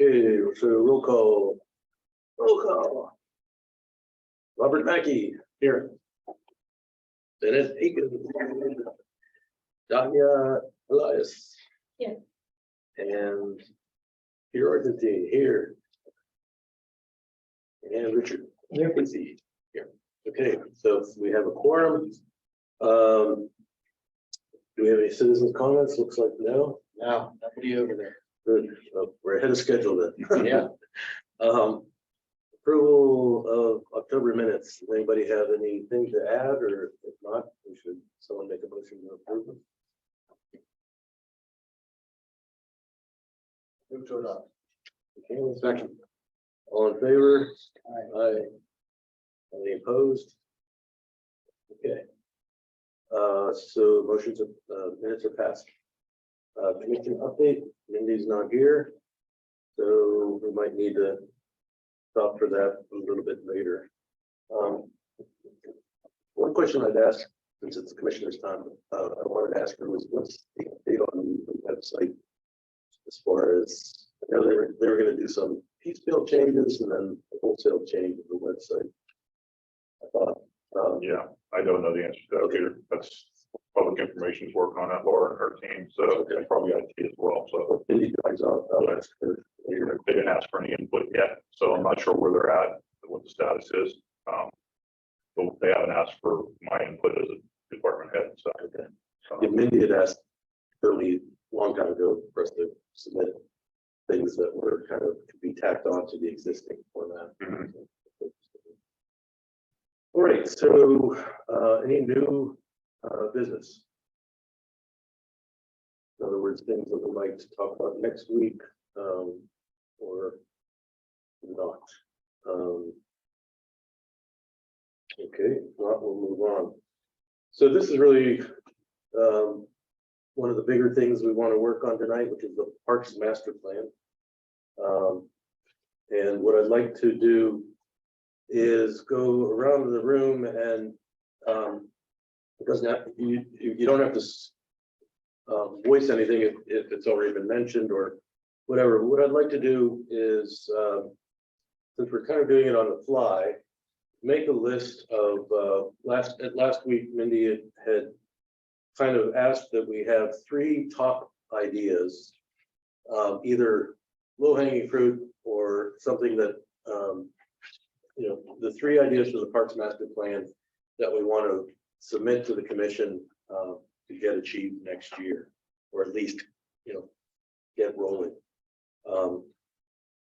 Okay, so roll call. Roll call. Robert Mackey. Here. Dennis Aiken. Danya Elias. Here. And Peter Argentine here. And Richard. Busy here. Okay, so we have a quorum. Do we have any citizens' comments? Looks like no. No, nobody over there. Good. We're ahead of schedule then. Yeah. Approval of October minutes. Does anybody have anything to add, or if not, we should someone make a motion to approve them? Move to adopt. Okay, one second. All in favor? Aye. Aye. Any opposed? Okay. So motions of minutes are passed. Commission update. Mindy's not here, so we might need to stop for that a little bit later. One question I'd ask, since it's the commissioner's time, I wanted to ask her was what's the update on the website as far as, you know, they were going to do some piecemeal changes and then a wholesale change of the website. I thought, Yeah, I don't know the answer to that, Peter. That's public information's work on that, Laura and her team, so they probably IT as well, so. did you guys I'll ask her later. They didn't ask for any input yet, so I'm not sure where they're at, what the status is. But they haven't asked for my input as a department head, so. Okay. Yeah, Mindy had asked early, long time ago for us to submit things that were kind of to be tacked on to the existing format. Mhm. All right, so any new business? In other words, things that we'd like to talk about next week, or not. Okay, well, we'll move on. So this is really one of the bigger things we want to work on tonight, which is the Parks Master Plan. And what I'd like to do is go around the room and it doesn't have, you don't have to voice anything if it's already been mentioned or whatever. What I'd like to do is, since we're kind of doing it on the fly, make a list of last week, Mindy had kind of asked that we have 3 top ideas, either low-hanging fruit or something that you know, the 3 ideas for the Parks Master Plan that we want to submit to the commission to get achieved next year, or at least, you know, get rolling.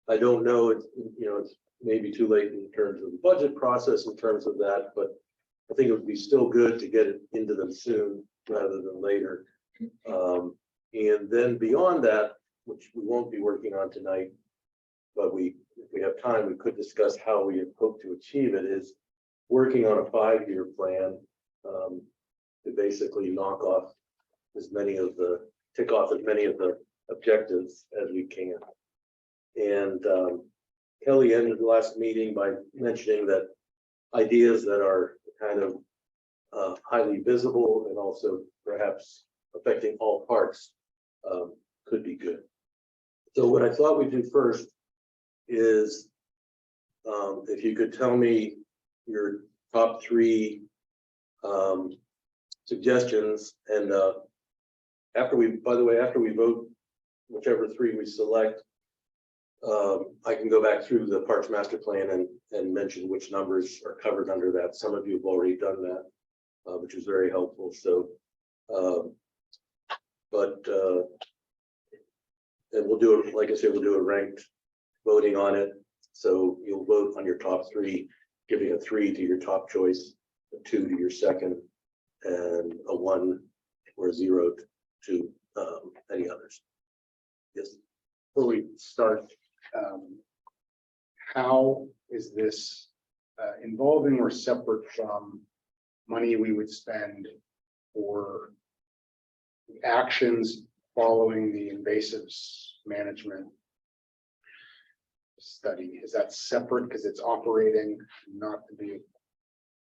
I don't know, it's, you know, it's maybe too late in terms of the budget process in terms of that, but I think it would be still good to get it into them soon rather than later. And then beyond that, which we won't be working on tonight, but if we have time, we could discuss how we hope to achieve it, is working on a 5-year plan to basically tick off as many of the objectives as we can. And Kelly ended the last meeting by mentioning that ideas that are kind of highly visible and also perhaps affecting all parks could be good. So what I thought we'd do first is if you could tell me your top 3 suggestions, and after we vote whichever 3 we select, I can go back through the Parks Master Plan and mention which numbers are covered under that. Some of you have already done that, which is very helpful. So and we'll do it, like I said, we'll do a ranked voting on it. So you'll vote on your top 3, giving a 3 to your top choice, a 2 to your second, and a 1 or 0 to any others. Yes. Before we start, how is this involving or separate from money we would spend for actions following the invasives management study? Is that separate because it's operating, not to be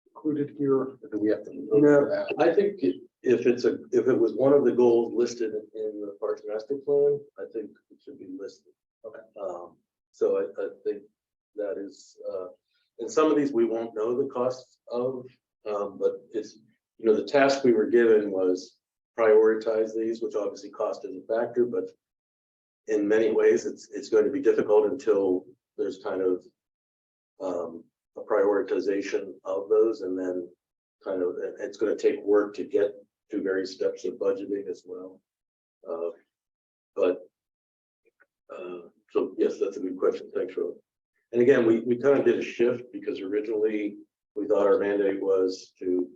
included here, or do we have to vote for that? I think if it was one of the goals listed in the Parks Master Plan, I think it should be listed. Okay. So I think that is, and some of these we won't know the costs of, but it's, you know, the task we were given was prioritize these, which obviously cost is a factor, but in many ways, it's going to be difficult until there's kind of a prioritization of those, and then kind of, it's going to take work to get to various steps of budgeting as well. So yes, that's a good question. Thanks, Rob. And again, we kind of did a shift because originally we thought our mandate was to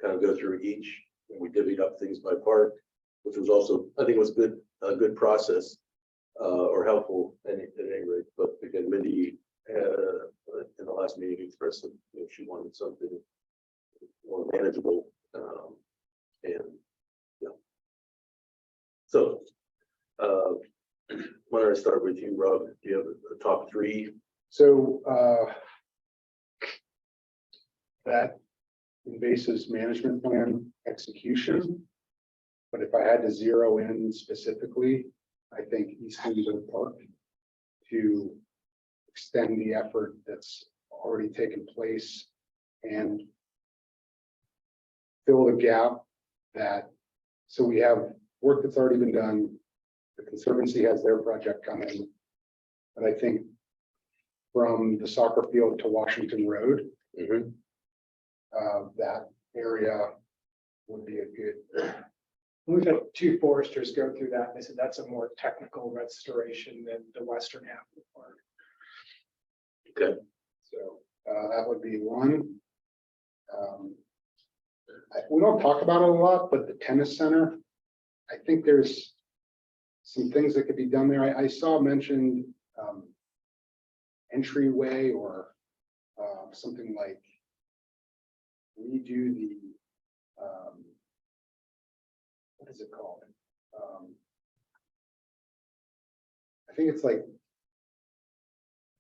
kind of go through each, and we divvied up things by park, which was also, I think, was good, a good process, or helpful at any rate. But again, Mindy in the last meeting expressed that, you know, she wanted something more manageable, and yeah. So why don't I start with you, Rob? Do you have a top three? So that invasive management plan execution. But if I had to zero in specifically, I think East Windsor Park to extend the effort that's already taken place and fill the gap that, so we have work that's already been done. The Conservancy has their project coming. But I think from the soccer field to Washington Road, that area would be a good. We've had two foresters go through that. They said that's a more technical restoration than the western half of the park. Okay. So that would be one. We don't talk about it a lot, but the tennis center, I think there's some things that could be done there. I saw mentioned entryway or something like redo the what is it called? I think it's like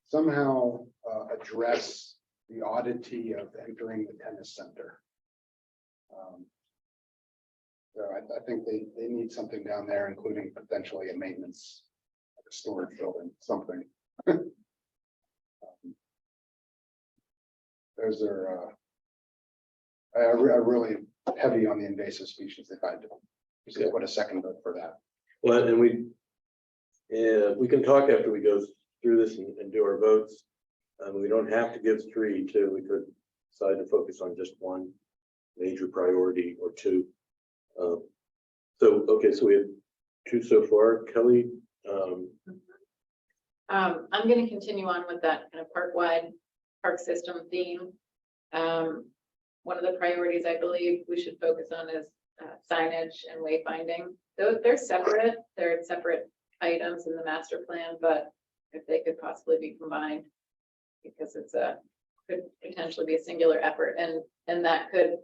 somehow address the oddity of entering the tennis center. So I think they need something down there, including potentially a maintenance, like a storage building, something. Those are I really heavy on the invasive species if I do. You could put a second vote for that. Well, and we can talk after we go through this and do our votes. We don't have to give three, too. We could decide to focus on just one major priority or two. Okay, so we have two so far. Kelly? I'm going to continue on with that kind of park-wide park system theme. One of the priorities I believe we should focus on is signage and wayfinding. They're separate items in the master plan, but if they could possibly be combined, because could potentially be a singular effort, and that could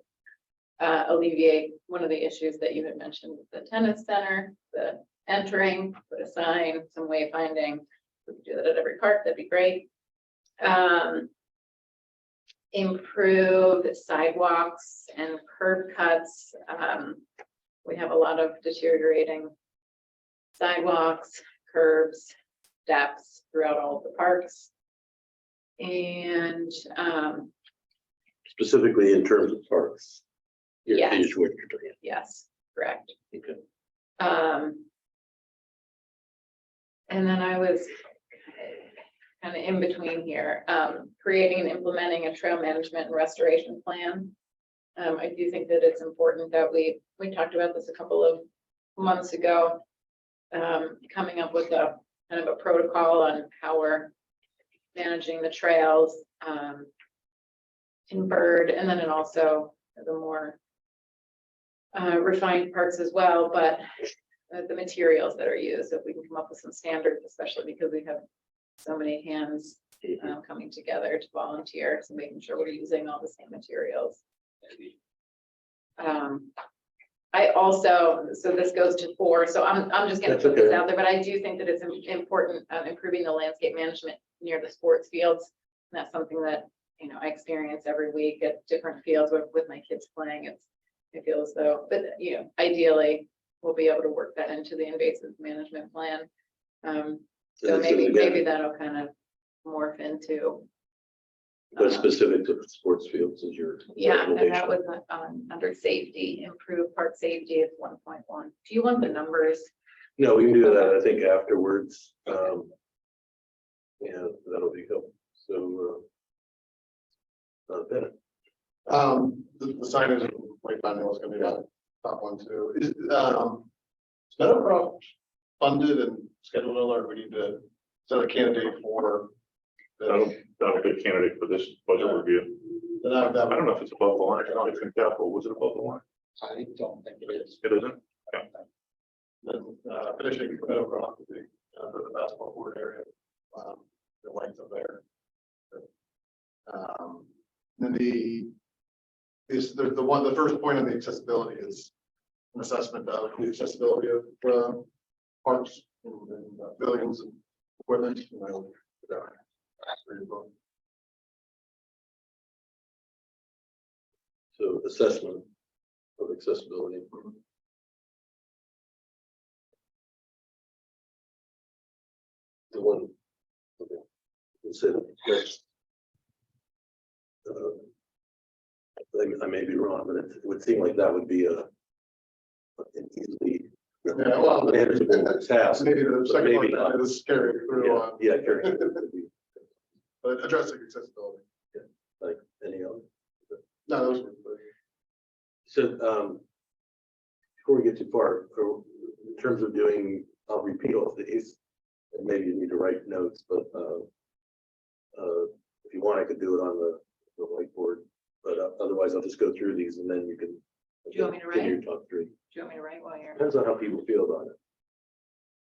alleviate one of the issues that you had mentioned with the tennis center, the entering, put a sign, some wayfinding. We could do that at every park, that'd be great. Improve sidewalks and curb cuts. We have a lot of deteriorating sidewalks, curbs, steps throughout all of the parks. And Specifically in terms of parks. Yes. Is what you're doing. yes, correct. Okay. And then I was kind of in between here, creating and implementing a trail management and restoration plan. I do think that it's important that we talked about this a couple of months ago, coming up with a kind of a protocol on how we're managing the trails in Bird, and then also the more refined parts as well, but the materials that are used, if we can come up with some standards, especially because we have so many hands coming together to volunteer, so making sure we're using all the same materials. I also, so this goes to 4, so I'm just going to put this out there, but I do think that it's important improving the landscape management near the sports fields. And that's something that, you know, I experience every week at different fields with my kids playing. It feels though, but you know, ideally we'll be able to work that into the invasive management plan. So maybe that'll kind of morph into. But specific to sports fields is your. Yeah, and that recommendation. was under safety, improve park safety is 1.1. Do you want the numbers? No, we can do that, I think afterwards. Yeah, that'll be helpful. So, Bennett, The signage and wayfinding was gonna be that top one too. Is Meadowcroft funded and scheduled, or do we need to set a candidate for? That'll be a candidate for this budget review. I don't know if it's above the line. I don't think capital, was it above the line? I don't think it is. It isn't? Finishing Meadowcroft would be the basketball court area, the length of there. Then the first point on the accessibility is an assessment of the accessibility of parks and buildings and equipment. so assessment of accessibility. The one. Okay. We'll say that next. I may be wrong, but it would seem like that would be an easily. Yeah, well, Manageable task. maybe the but second maybe one not. is scary through, Yeah, carry. but addressing accessibility. Like any other. No, those were. So, before we get too far, in terms of doing, I'll repeat all of these, and maybe you need to write notes, but, if you want, I could do it on the whiteboard, but otherwise I'll just go through these and then you can. Do you want me to continue write? your top three. Do you want me to write while you're? Depends on how people feel about it.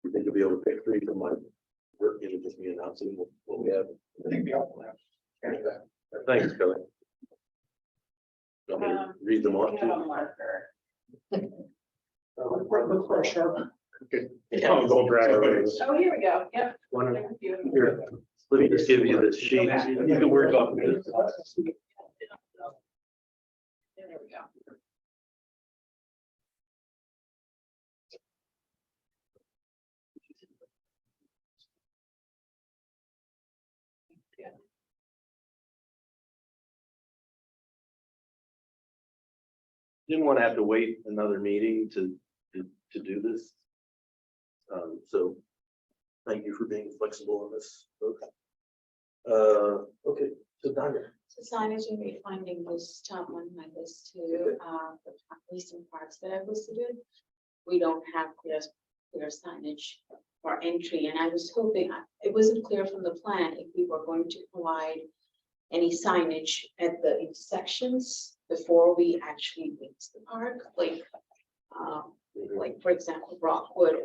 You think you'll be able to pick three from my work, it'll just me announcing what we have. I think the helpful have. Thanks, Kelly. Want me to read them off We have a too? marker. Look for a sharp. Yeah, don't drag it. Oh, here we go. Yep. One, Thank you. here, let me just give you this sheet, you can work off of this. There we go. Didn't want to have to wait another meeting to do this. So thank you for being flexible on this, folks. Okay, so Danya, So signage and wayfinding was top on my list too, the recent parks that I visited. We don't have clear signage for entry, and I was hoping, it wasn't clear from the plan if we were going to provide any signage at the intersections before we actually reach the park, like, for example, Rockwood.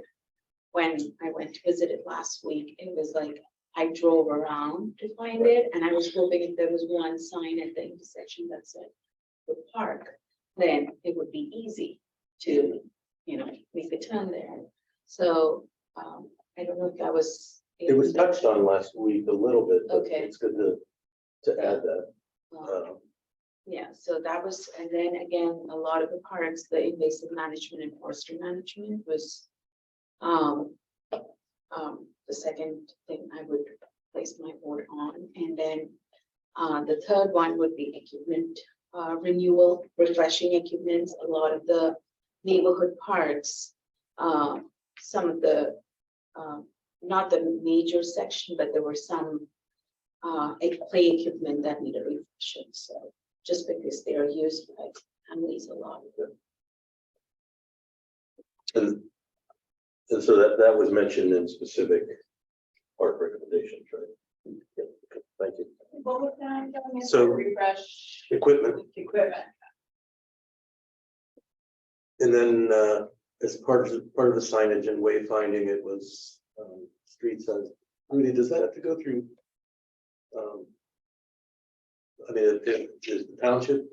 When I went to visit it last week, it was like, I drove around to find it, and I was hoping if there was one sign at the intersection that said the park, then it would be easy to, make a turn there. So, I don't know if that was. it was touched on last week a little bit, but Okay. it's good to add that. Yeah, so that was, and then again, a lot of the parks, the invasive management and forestry management was the second thing I would place my vote on. And then the third one would be equipment renewal, refreshing equipment. A lot of the neighborhood parks, some of the, not the major section, but there were some play equipment that needed refreshing. So just because they are used by families a lot. And so that was mentioned in specific part recommendations, right? Yeah, okay, thank you. What was that? So- Refresh Equipment, equipment. and then as part of the signage and wayfinding, it was street signs. Rudy, does that have to go through? I mean, is the township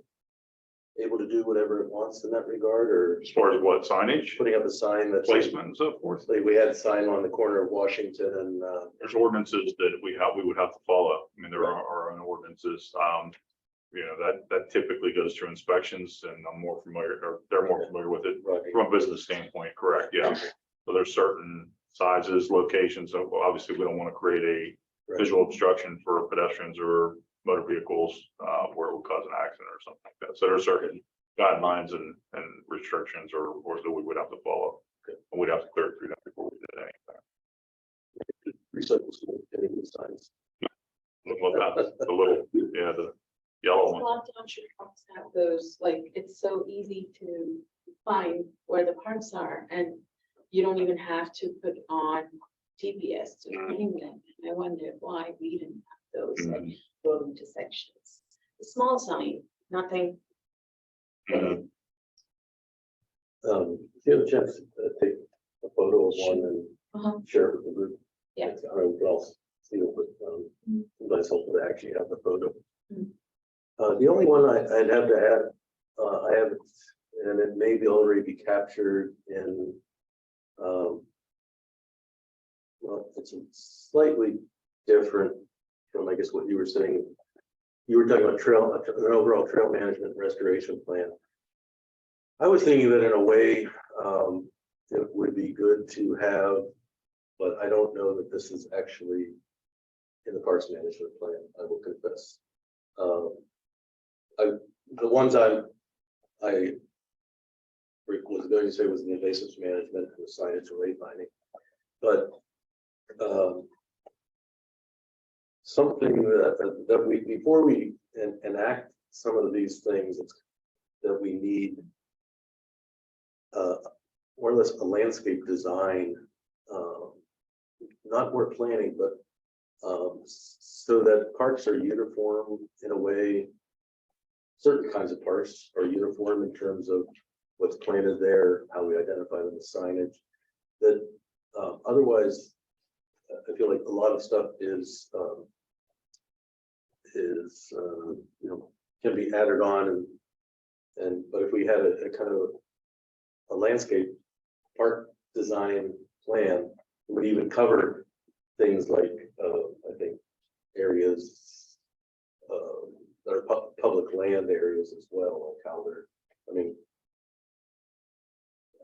able to do whatever it wants in that regard, or As far as what signage, putting up a sign that's placement and so forth, like we had a sign on the corner of Washington and there's ordinances that we would have to follow. I mean, there are our own ordinances. That typically goes through inspections, and I'm more familiar, or they're more familiar with it from a business standpoint, correct? Yeah. So there's certain sizes, locations, so obviously we don't want to create visual obstruction for pedestrians or motor vehicles, where it would cause an accident or something like that. So there are certain guidelines and restrictions or that we would have to follow. And we'd have to clear through that before we did anything. Recycle school, any of the signs. Well, that's the little, yeah, the yellow one. A lot of township parks have those, like, it's so easy to find where the parks are, and you don't even have to put on GPS to find them. And I wonder why we didn't have those, like, road intersections. The small sign, nothing. Mhm. If you have a chance to take a photo of one Uh-huh. and share it with the group. Yeah. I don't know what else, see it, but, sometimes helpful to actually have the photo. Mm. The only one I'd have to add, I have, and it may be already be captured in, well, it's a slightly different from, I guess, what you were saying. You were talking about trail, an overall trail management restoration plan. I was thinking that in a way, it would be good to have, but I don't know that this is actually in the parks management plan, I will confess. The ones I was going to say was the invasives management and the signage and wayfinding, but something that we, before we enact some of these things, that we need more or less a landscape design, not more planning, but so that parks are uniform in a way. Certain kinds of parks are uniform in terms of what's planted there, how we identify them as signage. That otherwise, I feel like a lot of stuff is you know, can be added on, but if we had a kind of a landscape park design plan, it would even cover things like I think areas that are public land areas as well, like how they're, I mean,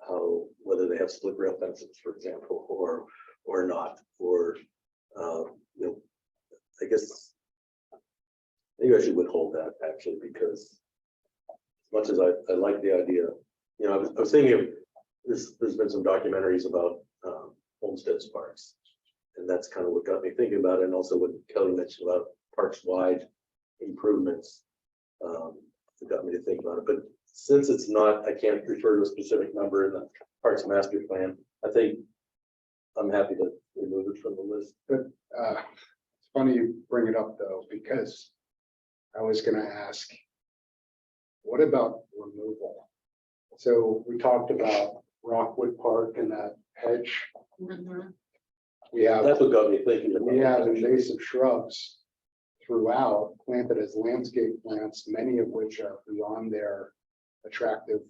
how, whether they have split rail fences, for example, or not, or you know, I guess maybe I should withhold that actually, because as much as I like the idea, you know, I was thinking of this, there's been some documentaries about homesteads parks, and that's kind of what got me thinking about it, and also what Kelly mentioned about parks wide improvements. It got me to think about it, but since it's not, I can't refer to a specific number in the Parks Master Plan, I think I'm happy to remove it from the list. It's funny you bring it up though, because I was gonna ask, what about removal? So we talked about Rockwood Park and that hedge. Mhm. We have, That's what got me thinking about we have it. invasive shrubs throughout, planted as landscape plants, many of which are beyond their attractive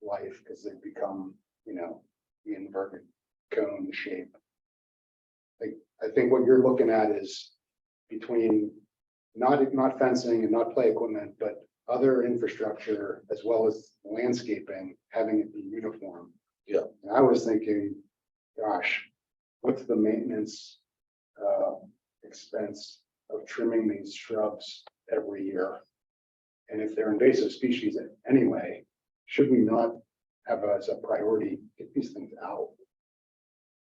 life because they've become, you know, the inverted cone shape. I think what you're looking at is between not fencing and not play equipment, but other infrastructure as well as landscaping, having it be uniform. Yeah. And I was thinking, gosh, what's the maintenance expense of trimming these shrubs every year? And if they're invasive species anyway, should we not have as a priority, get these things out?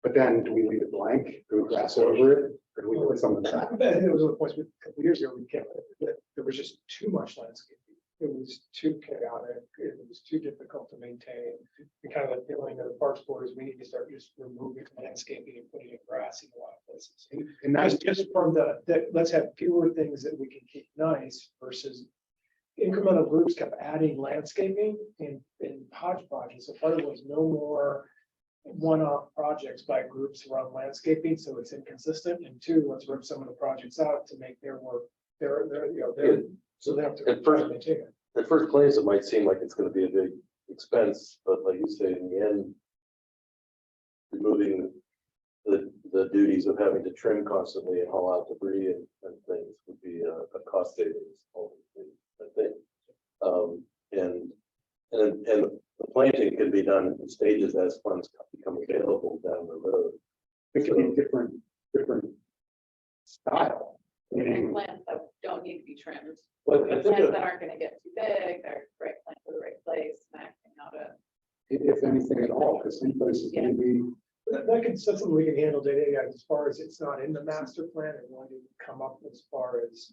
But then do we leave it blank? Do we grass over it? Or do we put something back? It was a point a couple years ago, we kept, there was just too much landscaping. It was too chaotic. It was too difficult to maintain. We kind of had the feeling of the parks board is we need to start just removing landscaping and putting in grass in a lot of places. And that's Just from that, let's have fewer things that we can keep nice versus incremental groups kept adding landscaping in hodgepodge. And so part of it was no more one-off projects by groups around landscaping, so it's inconsistent. And two, let's rip some of the projects out to make their work, so they have to At first- maintain it. At first glance, it might seem like it's going to be a big expense, but like you say, in the end, removing the duties of having to trim constantly and haul out debris and things would be a cost savings, I think. And the planting can be done in stages as funds become available down the road. It could be different style. And Meaning, plants that don't need to be trimmed. Well, I think Plants that- that aren't gonna get too big, they're right plant for the right place, maxing out a. if anything at all, because some places Yeah. maybe, That could, that's something we can handle day as far as it's not in the master plan and when you come up as far as.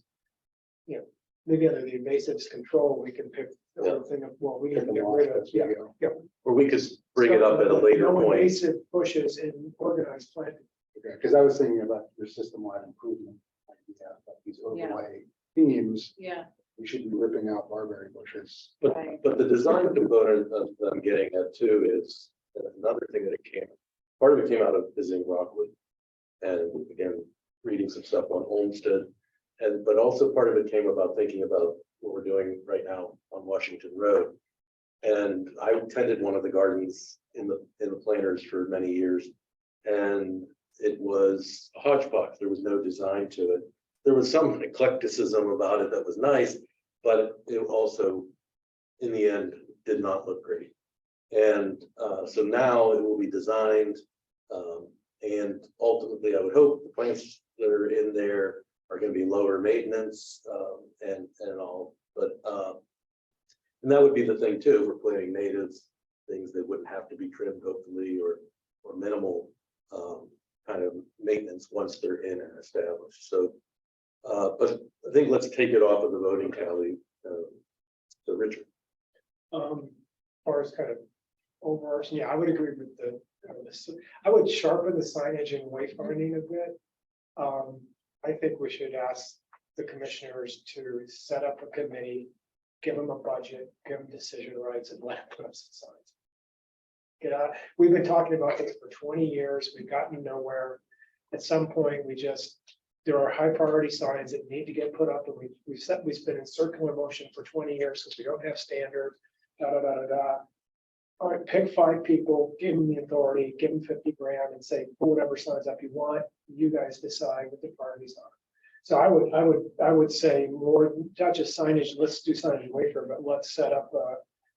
You know, maybe under the invasives control, we can pick the whole thing of, well, we need pick to them get off rid of, as we yeah. go. Or we could bring it up at a later No point. invasive bushes in organized planting. Okay, because I was thinking about your system-wide improvement, like we have like these overlay themes, Yeah, we should be ripping out barberry bushes. right. But the design component of them getting at too is another thing that it came, part of it came out of visiting Rockwood. And again, reading some stuff on Olmsted. And, but also part of it came about thinking about what we're doing right now on Washington Road. And I tended one of the gardens in the planters for many years. And it was a hodgepodge, there was no design to it. There was some eclecticism about it that was nice, but it also, in the end, did not look great. And so now it will be designed. And ultimately, I would hope the plants that are in there are going to be lower maintenance and all. But and that would be the thing too, we're planting natives, things that wouldn't have to be trimmed hopefully, or minimal kind of maintenance once they're in and established. So but I think let's take it off of the voting tally. So Richard. Far as kind of overarching, yeah, I would agree with the, I would sharpen the signage and wayfinding a bit. I think we should ask the commissioners to set up a committee, give them a budget, give them decision rights and let them put up some signs. Get out, we've been talking about this for 20 years, we've gotten nowhere. At some point, there are high priority signs that need to get put up, and we've been in circular motion for 20 years because we don't have standards. All right, pick 5 people, give them the authority, give them 50 grand and say, put whatever signs up you want, you guys decide what the priorities are. So I would say more, not just signage, let's do signage and wafer, but let's set up a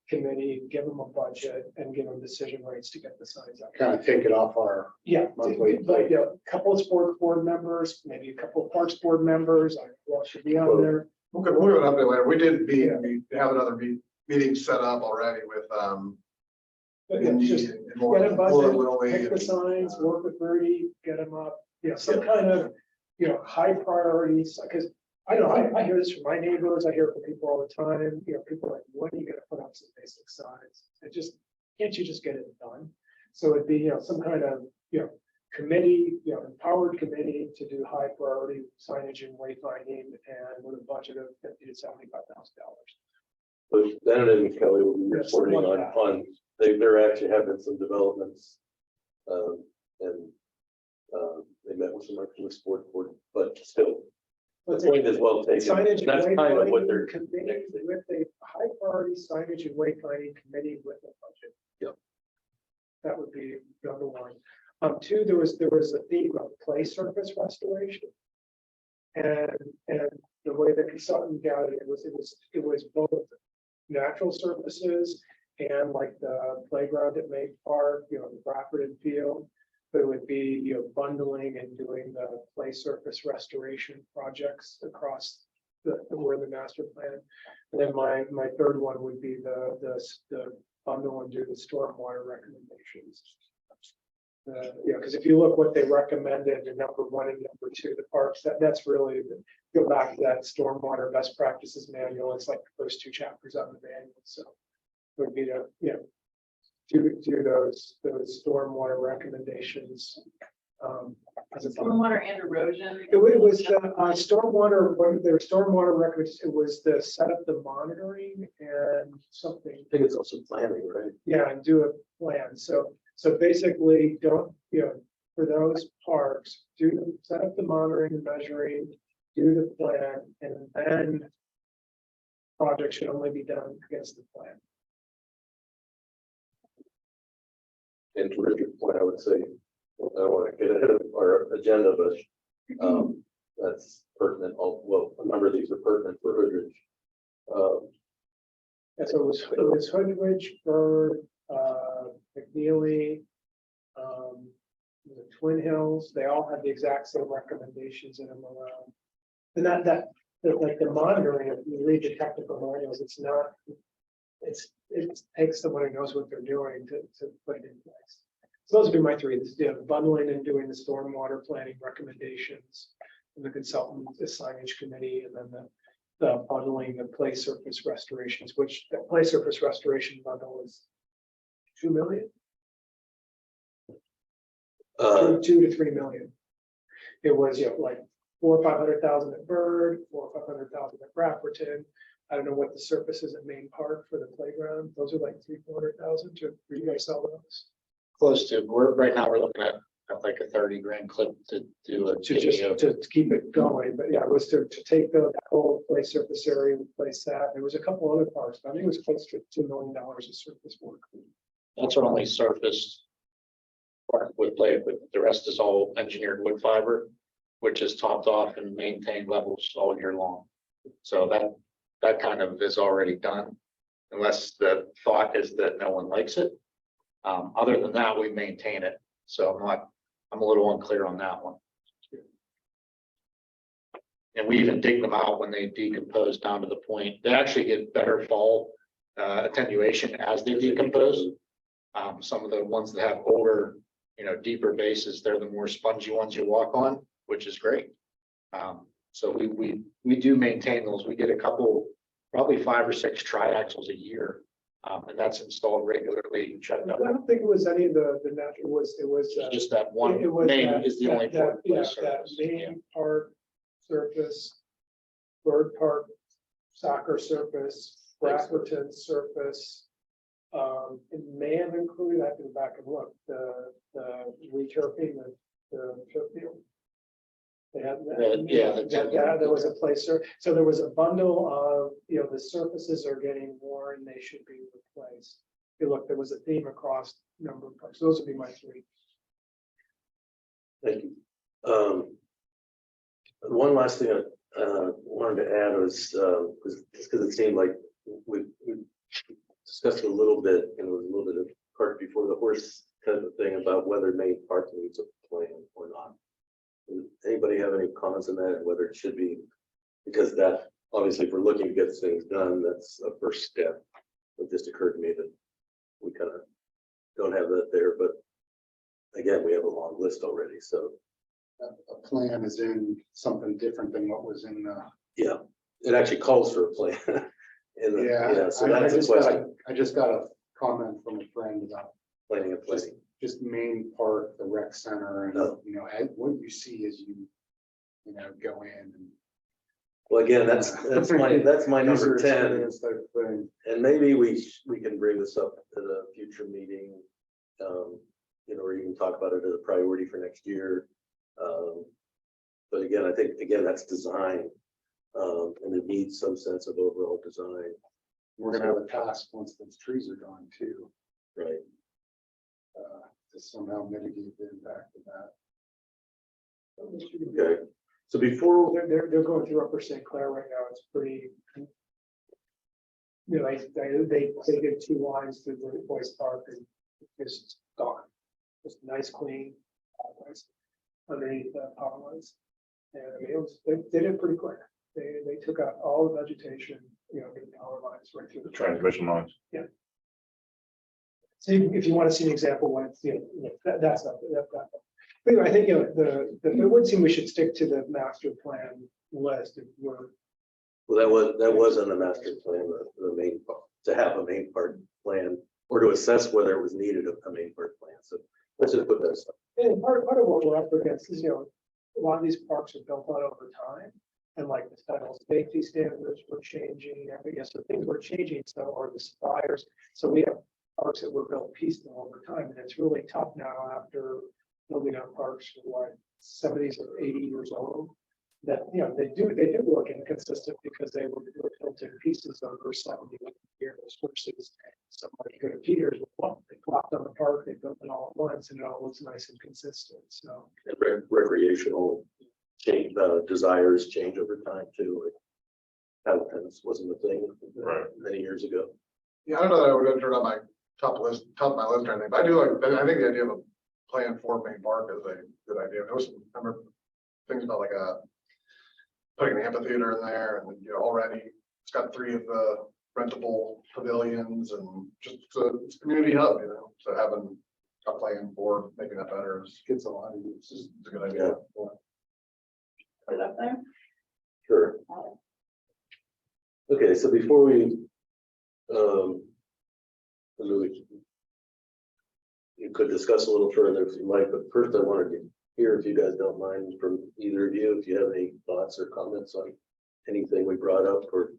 committee, give them a budget and give them decision rights to get the signs up. Kind of take it off our, Yeah, Monthly. like, yeah, a couple of sport board members, maybe a couple of parks board members, well, should be on there. We'll give an update later. We did we have another meeting set up already with, But yeah, Mindy just and get a Laura budget, Willie pick the and- signs, work with Rudy, get them up, some kind of, high priorities, because I know, I hear this from my neighbors, I hear it from people all the time, people are like, when are you gonna put up some basic signs? Can't you just get it done? So it'd be, some kind of, committee, empowered committee to do high priority signage and wayfinding and with a budget of $50,000 to $75,000. But Bennett and Kelly will be Yes, reporting something like that. on, they're actually having some developments. And they met with some of the sport board, but still, the point is well taken. Signage and That's kind of what wayfinding they're. committee with a high priority signage and wayfinding committee with a budget. Yep. That would be number 1. 2, there was a theme of play surface restoration. And the way the consultant gathered it was both natural surfaces and like the playground at May Park, the Bradford Field. But it would be, bundling and doing the play surface restoration projects across the master plan. And then my third one would be the bundle and do the stormwater recommendations. Because if you look what they recommended in number 1 and number 2, the parks, that's really, go back to that stormwater best practices manual. It's like the first 2 chapters of the manual. So it would be to, do those stormwater recommendations. As a Stormwater and erosion. it was stormwater, when their stormwater records, it was the set up the monitoring and something. I think it's also planning, right? Yeah, and do a plan. So basically, don't, for those parks, set up the monitoring and measuring, do the plan, and then project should only be done against the plan. And to Richard's point, I would say, I don't want to get ahead of our agenda, but that's pertinent. Well, a number of these are pertinent for Hoodridge. And so it was Hoodridge, Bird, McNeely, the Twin Hills, they all had the exact same recommendations in them around. And like the monitoring, if you read the technical manuals, it's not, it takes someone who knows what they're doing to put it in place. So those would be my three, this, bundling and doing the stormwater planning recommendations, and the consultant, the signage committee, and then the bundling of play surface restorations, which the play surface restoration bundle is 2 million, 2 to 3 million. It was, like 400,000 or 500,000 at Bird, 400,000 or 500,000 at Brafferton. I don't know what the surface is at Main Park for the playground. Those are like 300,000 to, for you guys sell those. Close to, right now we're looking at like a 30 grand clip to do a. To just, to keep it going, but yeah, it was to take the whole play surface area, replace that. There was a couple other parts, but I think it was close to $2 million of surface work. That's our only surface part with play equipment. The rest is all engineered wood fiber, which is topped off and maintained levels all year long. So that kind of is already done, unless the thought is that no one likes it. Other than that, we maintain it. So I'm a little unclear on that one. And we even dig them out when they decompose down to the point. They actually get better fall attenuation as they decompose. Some of the ones that have older, deeper bases, they're the more spongy ones you walk on, which is great. So we do maintain those. We get a couple, probably 5 or 6 triaxles a year. And that's installed regularly. I don't think it was any of the natural, it was Just that one it was main that- is the only. that surface. main park surface, Bird Park soccer surface, Brafferton surface. It may have included, I have to go back and look, the returfing, the turf field. They had, there was a place, so there was a bundle of, the surfaces are getting worn, they should be replaced. If you look, there was a theme across a number of parks. Those would be my three. Thank you. One last thing I wanted to add was just because it seemed like we discussed a little bit, and it was a little bit of cart before the horse kind of a thing about whether Main Park needs a plan or not. Anybody have any comments on that, whether it should be, because that obviously if we're looking to get things done, that's a first step. It just occurred to me that we kind of don't have that there, but again, we have a long list already, so. A plan is in something different than what was in the. Yeah, it actually calls for a plan. So that's a question, I just got a comment from a friend about planning and planning. just Main Park, the rec center, and, Oh. what you see as you, go in and. Well, again, that's my number User 10, experience type of thing. and maybe we can bring this up at a future meeting. Or even talk about it as a priority for next year. But again, I think that's design, and it needs some sense of overall design, We're gonna have a task once those trees are gone too, right? to somehow mitigate the impact of that. Okay, so before, They're going through Upper St. Clair right now. It's pretty. They did 2 lines through the Boys Park and just gone. Just nice, clean, pathways underneath the power lines. And I mean, they did it pretty quick. They took out all the vegetation, the power lines right through The the transmission lines. So if you want to see an example, when it's, that's not, that. But anyway, I think, it would seem we should stick to the master plan list if we're. well, that was on the master plan, the main, to have a Main Park plan, or to assess whether it was needed a Main Park plan, so let's just put that aside. And part of what we're up against is, a lot of these parks are built on over time. And like the federal safety standards were changing, so things were changing, so are the suppliers. So we have parks that were built piecemeal over time, and it's really tough now after building up parks for what, 70s or 80 years old. That, they do look inconsistent because they were built in pieces over 70 years, versus somebody go to Peters, well, they plopped on the park, they built it all at once, and it all looks nice and consistent, so. And recreational change, desires change over time too. Like paddle tennis wasn't a thing many years ago. Yeah, I don't know that I would enter it on my top of my list or anything, but I do like, I think the idea of a plan for Main Park is a good idea. There was, I remember things about like putting an amphitheater in there, and you know, already it's got 3 of the rentable pavilions, and just it's a community hub, you know, so having a plan for making that better gets a lot of use. It's a good idea. Put it up there. Sure. Okay, so before we, you could discuss a little further if you like, but first I wanted to hear, if you guys don't mind, from either of you, if you have any thoughts or comments on anything we brought up, or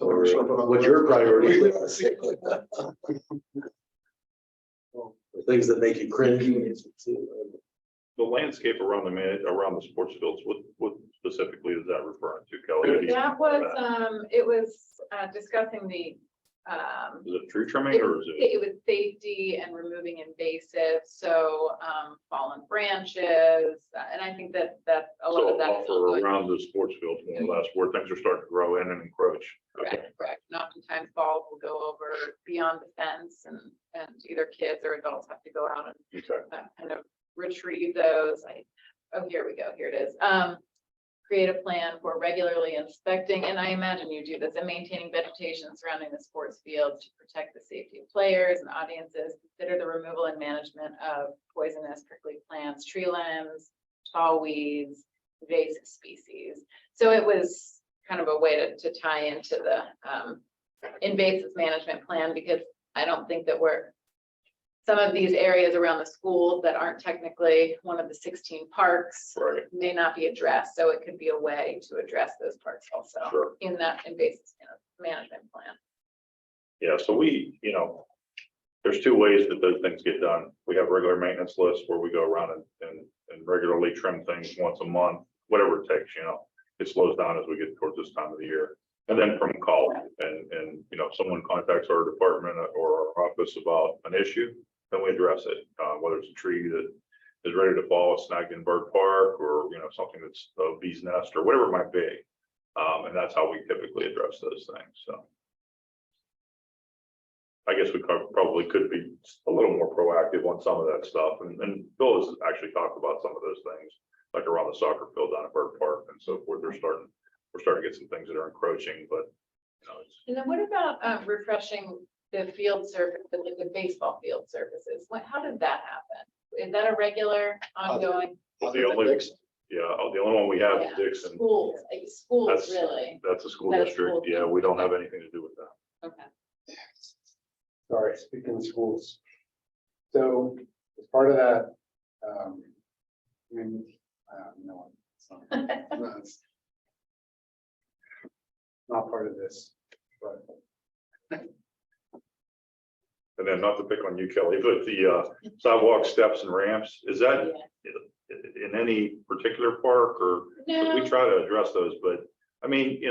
what your priorities are. Or things that make you cringe. The landscape around around the sports fields, what specifically is that referring to, Kelly? That was, it was discussing the, Is it tree trimming or is it? it was safety and removing invasive, so, fallen branches, and I think that a lot So of that is buffer ongoing. around the sports fields more or less, where things are starting to grow in and encroach. Okay. Correct. And oftentimes balls will go over beyond the fence, and either kids or adults have to go out and Okay. kind of retrieve those. Oh, here we go. Here it is. Create a plan for regularly inspecting, and I imagine you do this, and maintaining vegetation surrounding the sports fields to protect the safety of players and audiences. Consider the removal and management of poisonous prickly plants, tree limbs, tall weeds, invasive species. So it was kind of a way to tie into the invasive management plan, because I don't think that some of these areas around the schools that aren't technically one of the 16 parks Right. may not be addressed. So it could be a way to address those parks also Sure. in that invasive management plan. Yeah, so there's 2 ways that those things get done. We have regular maintenance lists where we go around and regularly trim things once a month, whatever it takes, it slows down as we get towards this time of the year. And then from call, and someone contacts our department or our office about an issue, then we address it, whether it's a tree that is ready to fall, snagged in Bird Park, or, something that's a bee's nest or whatever it might be. And that's how we typically address those things, so. I guess we probably could be a little more proactive on some of that stuff, and Bill has actually talked about some of those things, like around the soccer field down at Bird Park and so forth. We're starting to get some things that are encroaching, but. And then what about refreshing the field surface, the baseball field surfaces? How did that happen? Is that a regular ongoing? The only one we have is Yeah, Dixon. Schools, That's- really. That's a school That's a district. school Yeah, we don't have anything to do with that. Okay. Sorry, speaking of schools. So as part of that, no, it's not. No, it's not part of this, but And then not to pick on you, Kelly, but the sidewalk steps and ramps, is that in any particular park, or? No. We try to address those, but I mean,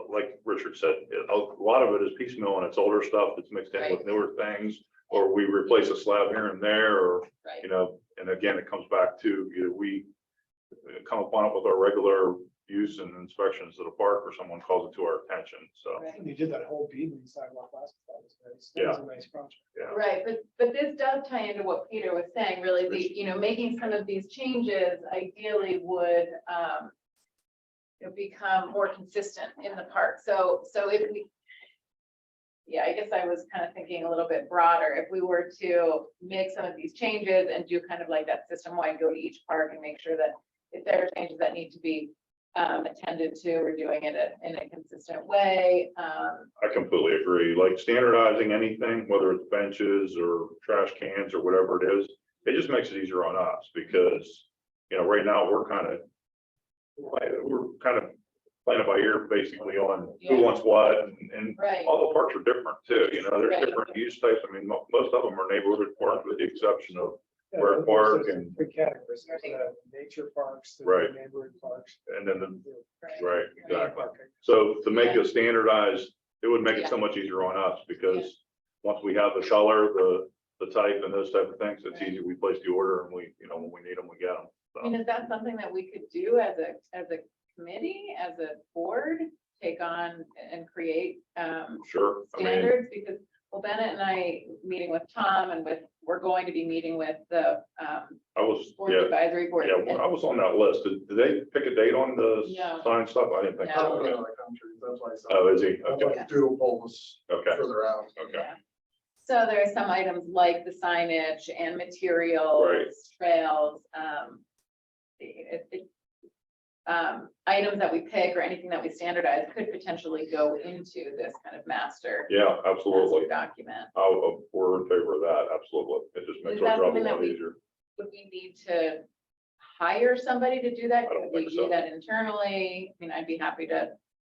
like Richard said, a lot of it is piecemeal, and it's older stuff that's mixed in with Right. newer things, or we replace a slab here and there, or, Right. and again, it comes back to either we come upon it with our regular use and inspections of the park, or someone calls it to our attention, so. Right. And you did that whole Beasley sidewalk last, that was nice. That Yeah. was a nice project. Yeah, Right, but this does tie into what Peter was saying, really, making some of these changes ideally would become more consistent in the park. So if we, I guess I was kind of thinking a little bit broader. If we were to make some of these changes and do kind of like that system-wide, go to each park and make sure that if there are changes that need to be attended to, we're doing it in a consistent way. I completely agree. Like standardizing anything, whether it's benches or trash cans or whatever it is, it just makes it easier on us, because, right now we're kind of playing it by ear basically on who Yeah. wants what, and Right. all the parks are different too, there's Right. different use types. I mean, most of them are neighborhood parks with the exception of, Yeah, Bird there's Park those and- three categories, there's the nature parks, there's Right. the neighborhood parks. and then the, Right. right, exactly. Parking. So to make it standardized, it would make it so much easier on us, because once we have the color, the type and those type of things, it's easy. We place the order and we, when we need them, we get them. I mean, is that something that we could do as a committee, as a board, take on and create Sure. I mean, standards? Because Well, Bennett and I, meeting with Tom and we're going to be meeting with the, I was, board yeah, advisory board. yeah, I was on that list. Did they pick a date on the No. sign stuff? I didn't think I don't so. know, like, I'm sure that's why I said. Oh, is he? Okay, Doodle poll was okay, further out. okay. Yeah. So there are some items like the signage and materials, Right. trails, items that we pick or anything that we standardize could potentially go into this kind of master Yeah, absolutely. document. We're in favor of that, absolutely. It just makes Is our that job a something that lot we- easier. Would we need to hire somebody to do that? I don't Could we think do so. that internally? I mean, I'd be happy to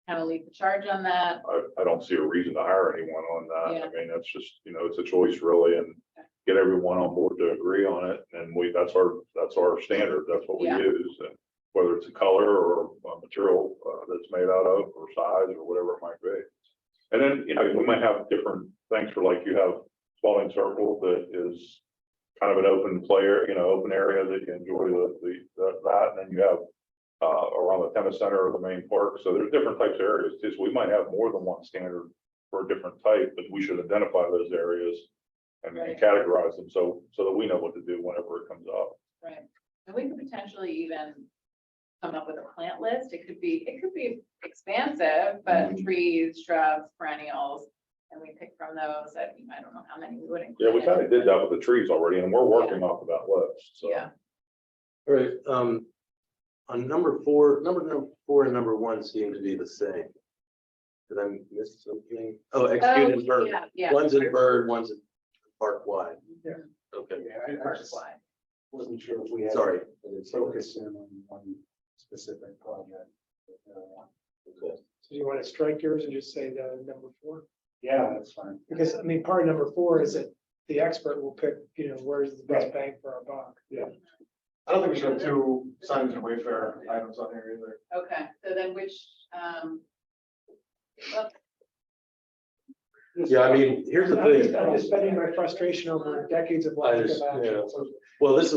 kind of lead the charge on that. I don't see a reason to hire anyone on that. Yeah. I mean, that's just, it's a choice really, and get everyone on board to agree on it. And that's our standard. That's what we Yeah. use. And whether it's a color or a material that's made out of, or size, or whatever it might be. And then, we might have different things for, like, you have Spalding Circle that is kind of an open player, open area that you enjoy that, and then you have around the tennis center or the main park. So there's different types of areas too. So we might have more than one standard for a different type, but we should identify those areas and Right. categorize them so that we know what to do whenever it comes up. Right. And we could potentially even come up with a plant list. It could be expansive, but trees, shrubs, perennials. And we pick from those. I don't know how many we would include. Yeah, we kind of did that with the trees already, and we're working off of that list, so. Yeah, All right, on number four and number one seem to be the same. Did I miss something? Oh, execute and bird. yeah. One's in bird, one's in park wide. Yeah. Okay, Yeah, I Park just wide. wasn't sure if we had. sorry. Focus in on one specific project. Okay. So you want to strike yours and just say the number 4? Yeah, that's fine. Because I mean, part of number 4 is that the expert will pick, where's the best bang for our buck. Yeah. I don't think we should have two signage and Wayfair items on here either. Okay, so then which, well, Yeah, I mean, here's the thing. I'm just spending my frustration over decades of lack of action. Well, this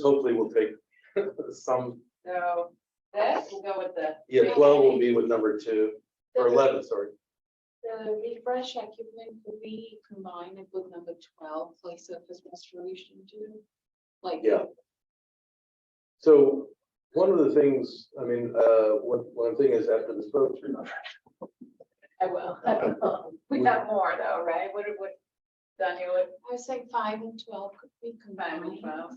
hopefully will take some, so this, we'll go with the. 12 will be with number 2, or 11, sorry. The refresh equipment, could we combine it with number 12, play surface restoration too? Like. Yeah. So one of the things, I mean, one thing is after this vote, I will. We have more though, right? What, Daniel, I was saying 5 and 12 could be 5 and combined. 12.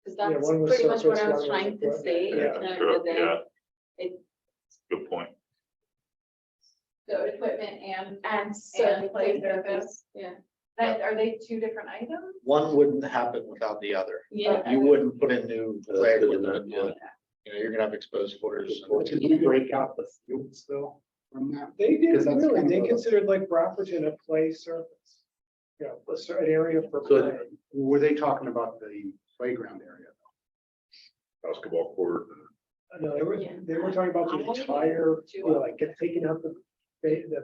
Because Yeah, that's one was pretty much what surface, I was one was trying to equipment. say. Yeah, Sure, But then yeah, it, good point. So equipment and and play play surface. yeah. that, are they two different items? One wouldn't happen without the other. Yeah. You wouldn't put in new play good to equipment. know, You're gonna have exposed footers. Did we break out the fields though from that? They Because didn't that's really, kind they of a- considered like Bropperton a play surface. An area for So- play. Were they talking about the playground area? Basketball court. No, Yeah. they were talking about the I- entire, Two. like get taking out the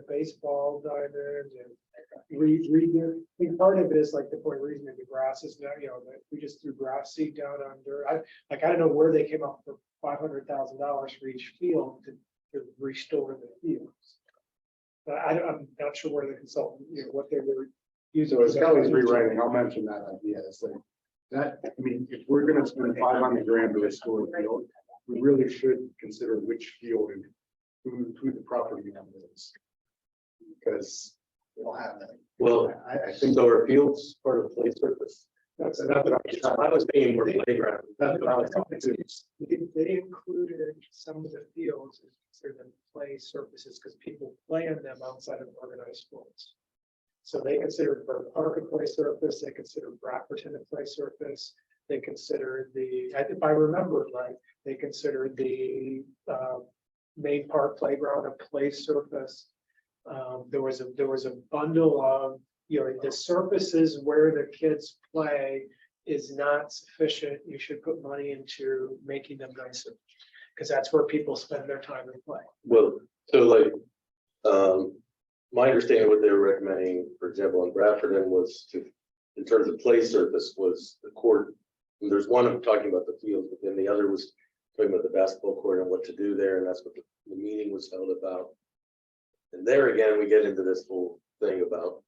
baseball diamond and redo. I think part of it is like the point reason that the grass is now, that we just threw grass seed down under. I don't know where they came up for $500,000 for each field to restore the fields. But I'm not sure where the consultant, what they were using. So as Kelly's rewriting, I'll mention that idea. It's like that, I mean, if we're gonna spend $500,000 to restore a field, we really should consider which field and who the property owner is. Because we don't have that. Well, I think so are fields part of the play surface? that's what I was trying. I was thinking more playground. That's what I was talking to. They included some of the fields as considered them play surfaces because people play in them outside of organized sports. So they considered Burke Park a play surface, they considered Bropperton a play surface, they considered if I remember right, they considered the main park playground a play surface. There was a bundle of, the surfaces where the kids play is not sufficient. You should put money into making them nicer. Because that's where people spend their time and play. Well, so like, my understanding of what they were recommending, for example, in Bradford was in terms of play surface was the court. And there's one of talking about the field, but then the other was talking about the basketball court and what to do there. And that's what the meeting was held about. And there again, we get into this whole thing about,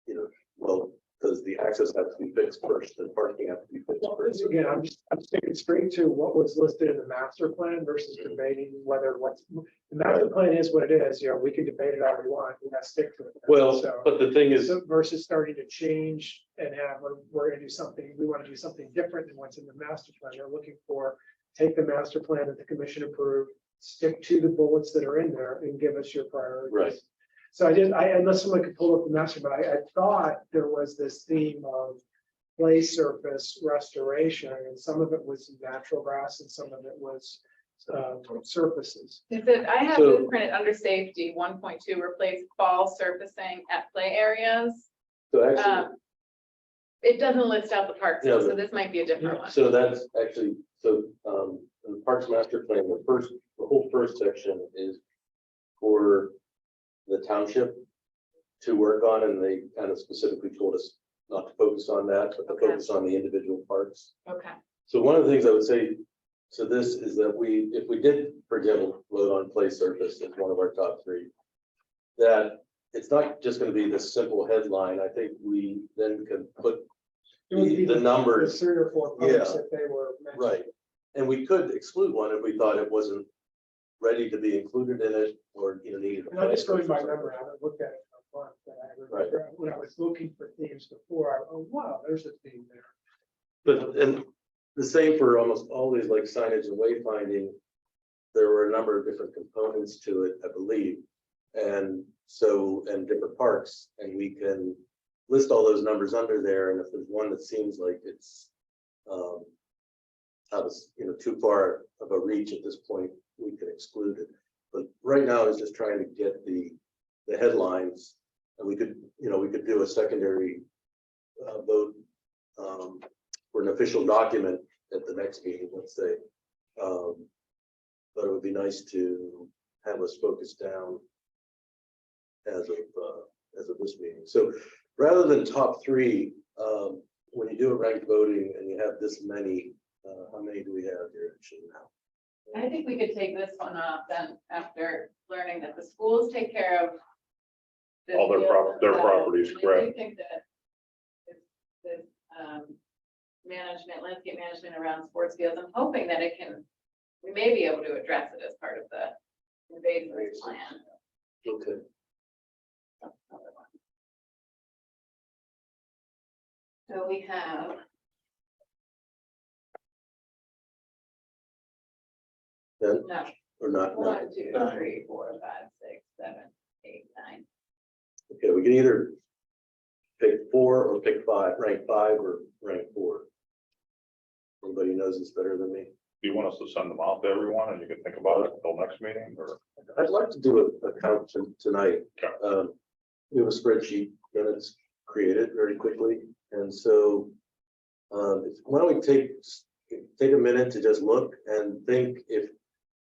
you know, well, does the access have to be fixed first and parking have to be fixed first? Again, I'm just sticking straight to what was listed in the master plan versus debating whether the master plan is what it is, we can debate it all we want, we gotta stick to it. Well, So- but the thing is, So versus starting to change and we're gonna do something, we wanna do something different than what's in the master plan. They're looking for, take the master plan that the commission approved, stick to the bullets that are in there and give us your priorities. Right. So unless someone could pull up the master, but I thought there was this theme of play surface restoration, and some of it was natural grass and some of it was surfaces. Is it, I have So- this printed under safety, 1.2, replace fall surfacing at play areas. so actually, It doesn't list out the parks, Yeah, so but- this might be a different one. so that's actually, in the Parks Master Plan, the whole first section is for the township to work on, and they kind of specifically told us not to focus on that, but to Okay. focus on the individual parts. Okay, So one of the things I would say to this is that if we did, for example, vote on play surface as one of our top three, that it's not just gonna be this simple headline. I think we then can put It would be the numbers, 3 or 4 parks Yeah. if they were mentioned. right? And we could exclude one if we thought it wasn't ready to be included in it or, needed. And I'm just going by number, I haven't looked at it for a month, but I Right. remember when I was looking for themes before, wow, there's a theme there. But, and the same for almost all these like signage and wayfinding. There were a number of different components to it, I believe. And different parks, and we can list all those numbers under there, and if there's one that seems like it's too far of a reach at this point, we can exclude it. But right now, it's just trying to get the headlines, and we could do a secondary vote for an official document at the next meeting, let's say. But it would be nice to have us focus down as of this meeting. So rather than top three, when you do a ranked voting and you have this many, how many do we have here actually now? I think we could take this one off then, after learning that the schools take care of this All their field their themselves. properties, And I correct. do think that this landscape management around sports fields, I'm hoping that we may be able to address it as part of the invasive plan. Okay. So we have. Then, No, or not? 1, 2, 3, 4, 5, 6, 7, 8, 9. Okay, we can either pick 4 or pick 5, rank 5 or rank 4. Anybody knows this better than me? Do you want us to send them out to everyone and you can think about it until next meeting or? I'd like to do a count tonight. Okay. We have a spreadsheet that is created very quickly, and so why don't we take a minute to just look and think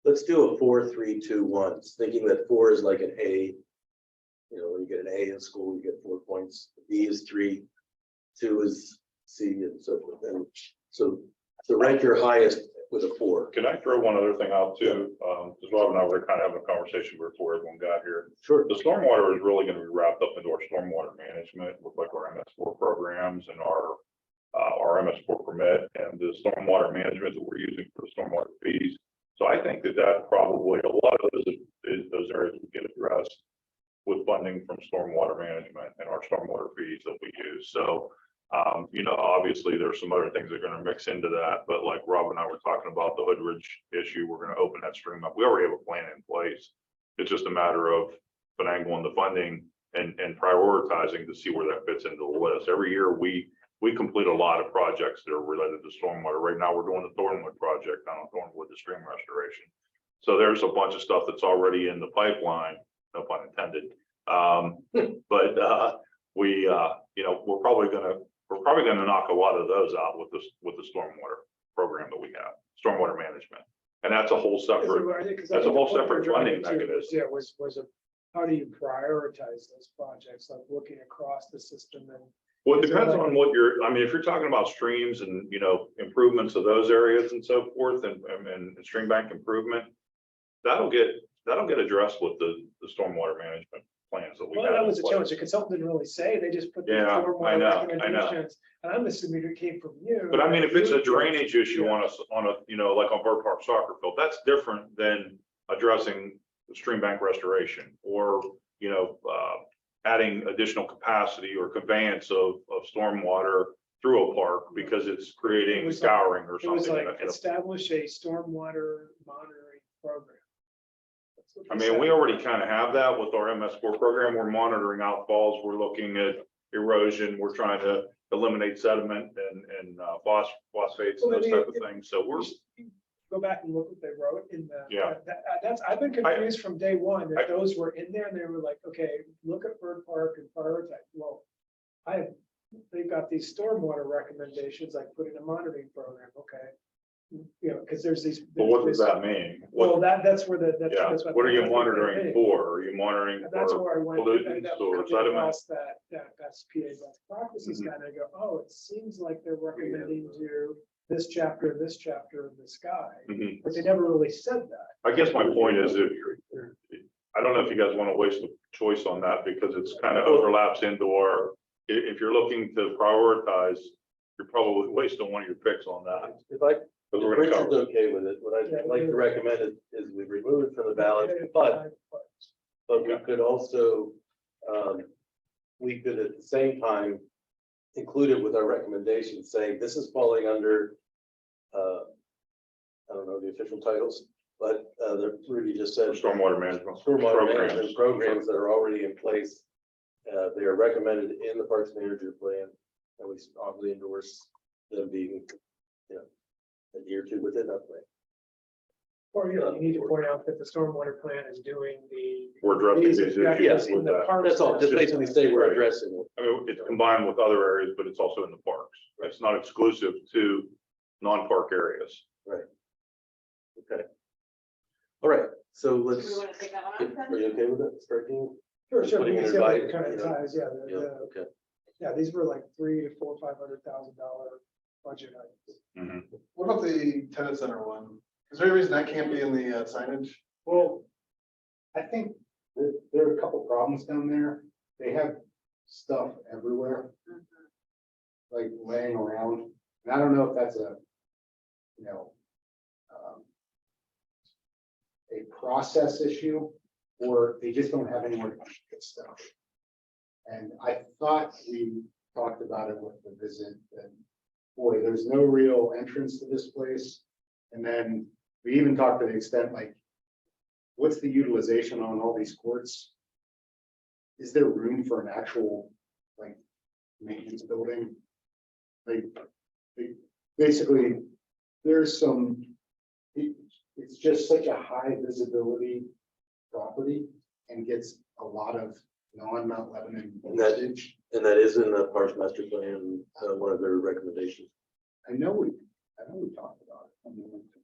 let's do a 4, 3, 2, 1, thinking that 4 is like an A. When you get an A in school, you get 4 points. B is 3, 2 is C, and so forth. And so rank your highest with a 4. Can I throw one other thing out too? Because Rob and I were kind of having a conversation before everyone got here. Sure. The stormwater is really going to be wrapped up into our stormwater management with like our MS4 programs and our MS4 permit and the stormwater management that we're using for the stormwater fees. So I think that probably a lot of those areas will get addressed with funding from stormwater management and our stormwater fees that we use. So, obviously there's some other things that are going to mix into that, but like Rob and I were talking about the Hoodridge issue, we're going to open that stream up. We already have a plan in place. It's just a matter of finagling the funding and prioritizing to see where that fits into the list. Every year we complete a lot of projects that are related to stormwater. Right now, we're doing the Thornwood project down on Thornwood, the stream restoration. So there's a bunch of stuff that's already in the pipeline, no pun intended. But we're probably gonna knock a lot of those out with the stormwater program that we have, stormwater management. And that's a whole separate, that's a whole separate funding mechanism. Yeah, was how do you prioritize those projects, like looking across the system and. Well, it depends on what if you're talking about streams and, improvements of those areas and so forth and stream bank improvement, that'll get addressed with the stormwater management plans that we Well, have. that in was a place. challenge. The consultant didn't really say, they just put the Yeah, I stormwater know, I know. recommendations. And I'm assuming it came from you. But I mean, if it's a You- drainage issue Yeah. on a, you know, like on Bird Park soccer field, that's different than addressing stream bank restoration or, you know, adding additional capacity or conveyance of stormwater through a park because it's It creating was like- scouring or It was something. like establish a stormwater monitoring program. That's what I they mean, we said. already kind of have that with our MS4 program. We're monitoring outfalls. We're looking at erosion. We're trying to eliminate sediment and phosphates and those type of things. So we're, Go back and look what they wrote in the. Yeah. That's, I've been confused from day one I- that those were in there and they were like, okay, look at Bird Park and prioritize. Well, they've got these stormwater recommendations, like put in a monitoring program, okay? You know, because there's these. but what does that mean? Well, What, that's where yeah, what are you monitoring for? Are you monitoring And that's for? where I went. pollutants that or coming sediment? across that SPA best practices Mhm. kind of go, oh, it seems like they're recommending to this chapter, and this guy, Mhm. but they never really said that. I guess my point is if I don't know if you guys want to waste a choice on that because it's kind of overlaps into our, if you're looking to prioritize, you're probably wasting one of your picks on that. If I, Because we're gonna Richard's cover. okay with it, what I'd like to recommend is we remove it from the ballot, but we could also, we could at the same time include it with our recommendations, saying this is falling under, I don't know the official titles, but, Rudy just said. Stormwater management. Stormwater management programs that are already in place. They are recommended in the Parks Manager Plan, and we strongly endorse them being, you know, adhered to within that plan. Or, you know, you need to point out that the stormwater plan is doing the. We're addressing these objectives issues in with the that. parks. That's all, just basically say we're addressing it. I mean, it's combined with other areas, but it's also in the parks. It's not exclusive to non-park areas. Okay. All right, so Do we let's, want to take that one off are then? you okay with that, striking? Sure, sure. Putting we it can in see how it writing, kind of you know? ties, yeah, Yeah, okay. yeah, these were like $300,000 to $400,000, $500,000 budget items. What about the tennis center one? Is there any reason that can't be in the signage? Well, I think there are a couple problems down there. They have stuff everywhere, like laying around. And I don't know if that's a, you know, a process issue, or they just don't have anywhere to get stuff. And I thought we talked about it with the visit, and boy, there's no real entrance to this place. And then we even talked to the extent, like, what's the utilization on all these courts? Is there room for an actual, like, maintenance building? Like, basically, there's some, it's just such a high visibility property and gets a lot of non-Mount Lebanon And that- usage. And that is in the Parks Master Plan, one of their recommendations. I know we talked about it. When we went to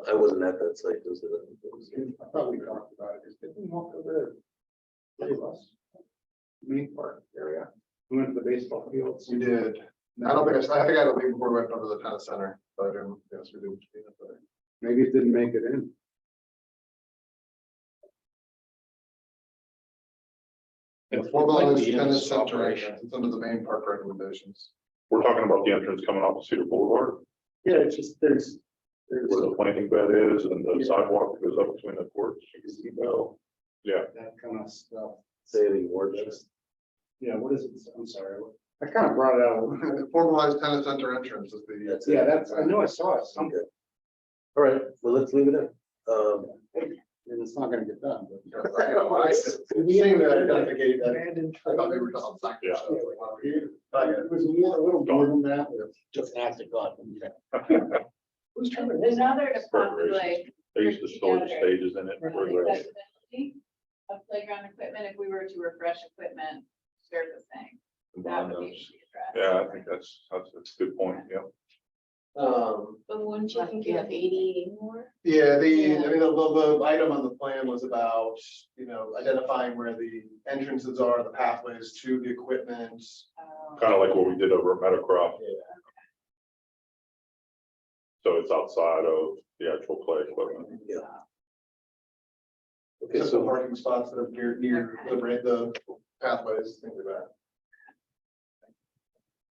the, I wasn't at that site, those are I thought we talked about it. Did we walk over there? Three of us. Main park area. We went to the baseball fields. We did. I don't think I think I had to leave before we went over to the tennis center, but yes, we did. Maybe it didn't make it in. The formalized tennis center, it's under the main park recommendations. We're talking about the entrance coming off of Cedar Boulevard, Yeah, it's just, there's. where the planting bed is and the sidewalk that goes up between the courts. Yeah, That kind of stuff. Say any more, Dennis? Yeah, what is it? I'm sorry. I kind of brought it out. The formalized tennis center entrance is the. That's it. Yeah, that's, I know I saw it somewhere, Okay. All right, well, let's leave it in. and it's not gonna get done, but. Seeing that identification, Abandoned. I thought they were talking about. Yeah. It was more, a little more than that. Just ask it, God. Who's trying to? Another to possibly. they used to store the stages in it. Accessibility of playground equipment, if we were to refresh equipment surfacing, that would need to be addressed. Yeah, I think that's a good point, yeah. But wouldn't you think you have 80 more? Yeah, I mean, the item on the plan was about, identifying where the entrances are, the pathways to the equipment. Kind of like what we did over at Metacroft. So it's outside of the actual play equipment. Yeah. Okay, Just the so parking spots that are near the pathways, things like that.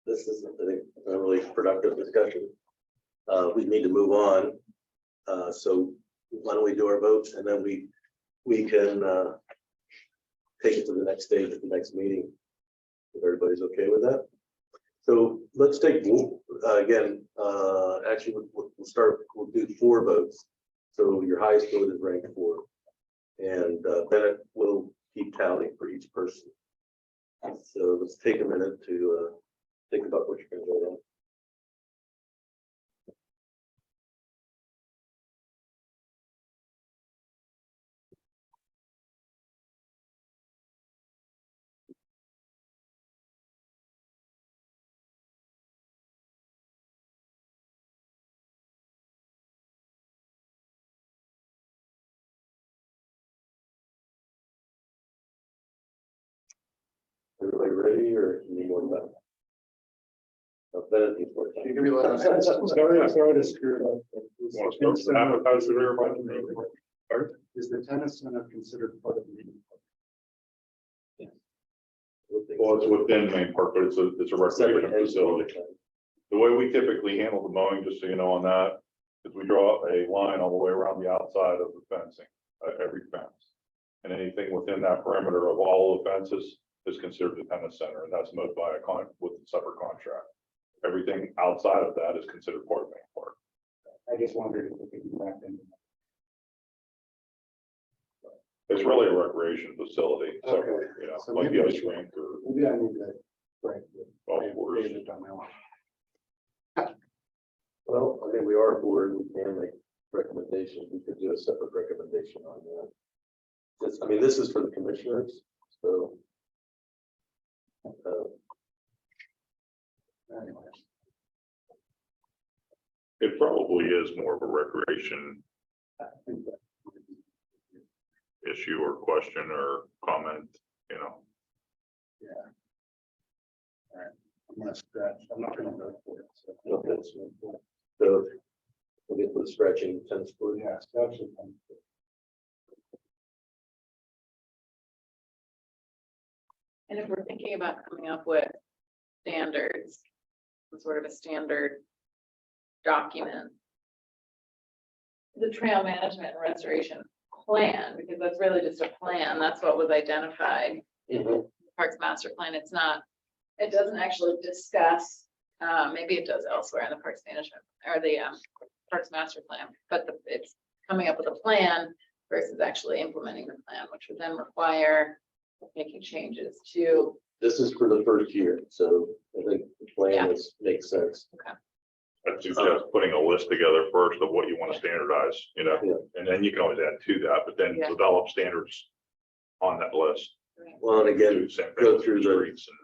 this is, I think, a really productive discussion. We need to move on. So why don't we do our votes and then we can take it to the next stage at the next meeting. If everybody's okay with that. So let's take, again, actually, we'll do 4 votes. So your highest vote is ranked 4. And Bennett will keep tally for each person. So let's take a minute to think about what you're going to vote on. Everybody ready or need more time? Bennett needs more time. You can be like. Sorry to screw it up. Want to start with advertising there? Is the tennis center considered part of the meeting? Well, it's within Main Park, but it's a Separate recreation facility. The way we typically handle the mowing, just so you know on that, is we draw a line all the way around the outside of the fencing, every fence. And anything within that perimeter of all the fences is considered the tennis center, and that's mowed by with a separate contract. Everything outside of that is considered part of Main Park. I just wondered if we could be back in. It's really a recreation facility, so, Okay. you know, So like maybe the we ice should- rink or Maybe I need to. Right. golf course. Well, I mean, we are a board, we can make recommendations, we could do a separate recommendation on that. I mean, this is for the commissioners, so. Anyway. It probably is more of a recreation I think that- issue or question or comment, you know. I'm gonna scratch, I'm not gonna go for it. So, Okay, so we'll get to the stretching tennis court. yeah, scratch it. And if we're thinking about coming up with standards, some sort of a standard document. The trail management and restoration plan, because that's really just a plan, that's what was identified in the Parks Master Plan. It's not, it doesn't actually discuss, maybe it does elsewhere in the Parks Management or the Parks Master Plan, but it's coming up with a plan versus actually implementing the plan, which would then require making changes to. This is for the first year, so I think the plan makes sense. I'd suggest putting a list together first of what you want to standardize, you know, Yeah. and then you can always add to that, but then Yeah. develop standards on that list. Well, and again, Do the same thing go with through the, streets and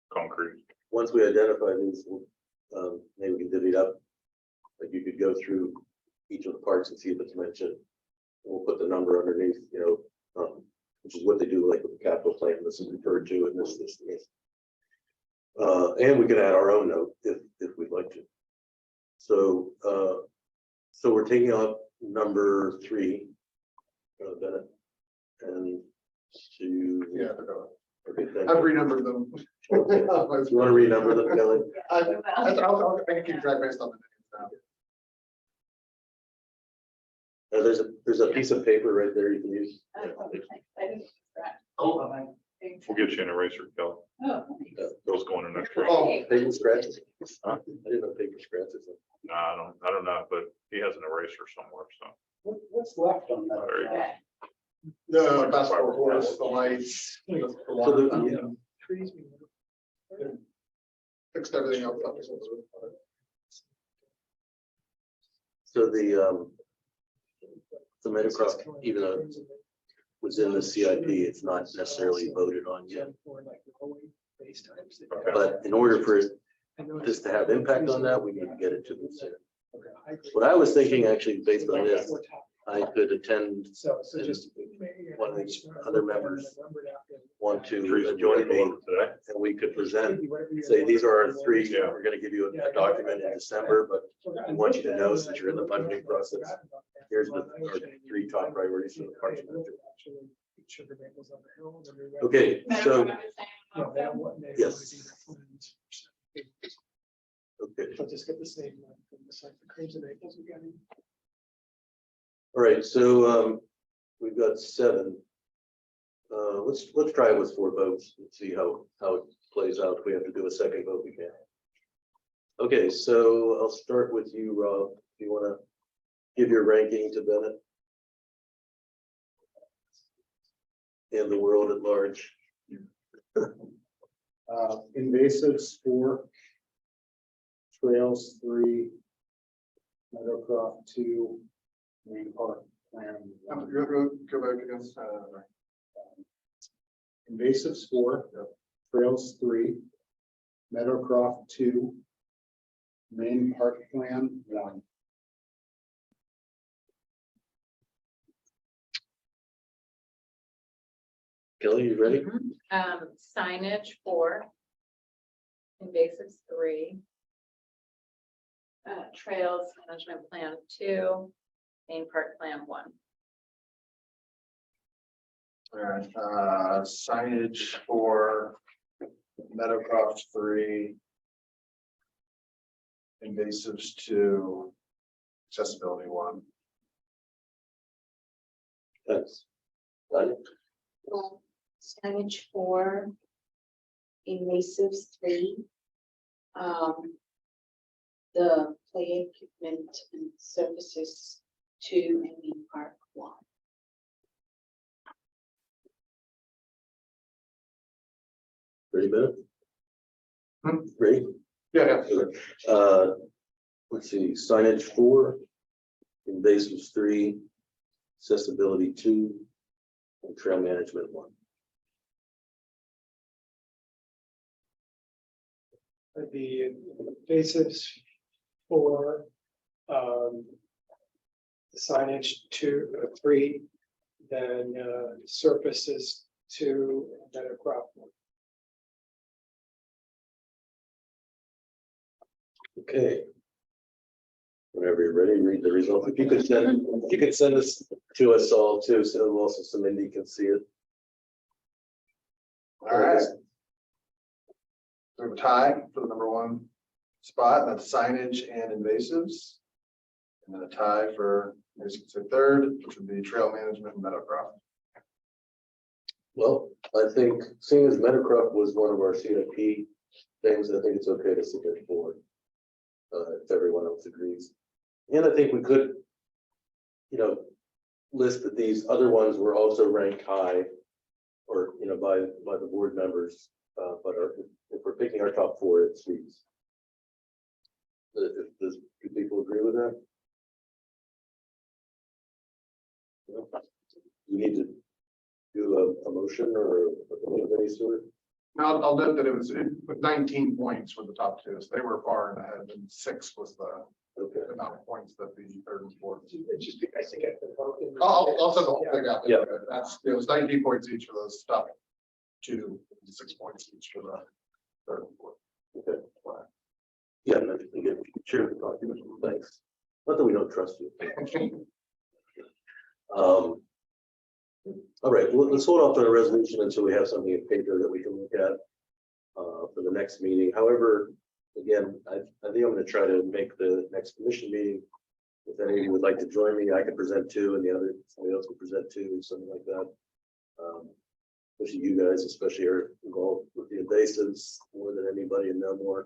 concrete. once we identify these, maybe we can divvy it up. Like you could go through each of the parks and see if it's mentioned. We'll put the number underneath, you know, which is what they do like with the capital plan, this is referred to in this. And we can add our own note if we'd like to. So, so we're taking out number 3, Bennett, and to. Yeah, they're going. Okay, thank I've you. renumbered them. You want to renumber them, Kelly? I can keep track based on the names now. There's a piece of paper right there you can use. We'll get you an eraser, Kelly. Those going in next week. Oh, Paper scratches. I didn't know paper scratches. No, I don't know, but he has an eraser somewhere, so. What's left on that? Very good. the basketball courts, the lights, the So water the, fountain, Trees. fixed everything else up. so the Metacross, even though it was in the CIP, it's not necessarily voted on yet. Okay. But in order for this to have impact on that, we need to get it to them soon. What I was thinking, actually, based on this, I could attend, So just. one of the other members want to Trees will join be me, over today. and we could present, say, these are our 3, we're gonna give you a document in December, but we want you to know since you're in the budgeting process, here's the our three top priorities for the parks. Sugar maples on the hill. and then we- Okay, so, Remember what I was saying No, about they that? don't want- they don't Yes. wanna do their plans. okay, But just get the same, like, from the site, the creams and maples we got. all right, so, we've got 7. Let's try it with 4 votes and see how it plays out. If we have to do a second vote, we can. Okay, so I'll start with you, Rob. Do you want to give your ranking to Bennett? And the world at large. Invasives 4. Trails 3. Meadowcroft 2. Main Park Plan. Go back against, Invasives 4. Trails 3. Meadowcroft 2. Main Park Plan 1. Kelly, you ready? Signage 4. Invasives 3. Trails management plan 2. Main park plan 1. all right, signage for Meadowcroft 3. Invasives 2. Accessibility 1. Thanks. Tanya? Signage 4. Invasives 3. The play equipment and services 2 and main park 1. Ready, Bennett? Hmm. Ready? Yeah, Let's see, signage 4, invasives 3, accessibility 2, and trail management 1. The invasives 4. Signage 2, 3, then surfaces 2, and then a crop 1. Okay. Whenever you're ready, read the result. If you could send this to us all too, so also so Mindy can see it. all right. We have a tie for the number 1 spot, and that's signage and invasives. And then a tie for, as you can say, 3rd, which would be trail management and Meadowcroft. Well, I think seeing as Meadowcroft was one of our CIP things, I think it's okay to submit forward. If everyone else agrees. And I think we could, list that these other ones were also ranked high. Or, by the board members, but if we're picking our top 4, it's these. Do people agree with that? No? We need to do a motion or of any sort? Now, I'll note that it was with 19 points were the top 2, so they were far ahead, and 6 was the Okay. amount of points that the 3rd and 4th. It just be, I think at the vote. I'll send the whole thing out. Yeah. That's, it was 19 points each for those top 2, 6 points each for the 3rd and 4th. Okay. Yeah, no, you get sure. Thanks. Not that we don't trust you. All right, well, let's hold off on a resolution until we have something in paper that we can look at for the next meeting. However, again, I think I'm going to try to make the next commission meeting. If any of you would like to join me, I could present 2 and somebody else could present 2, something like that. Especially you guys, especially are involved with the invasives more than anybody and know more.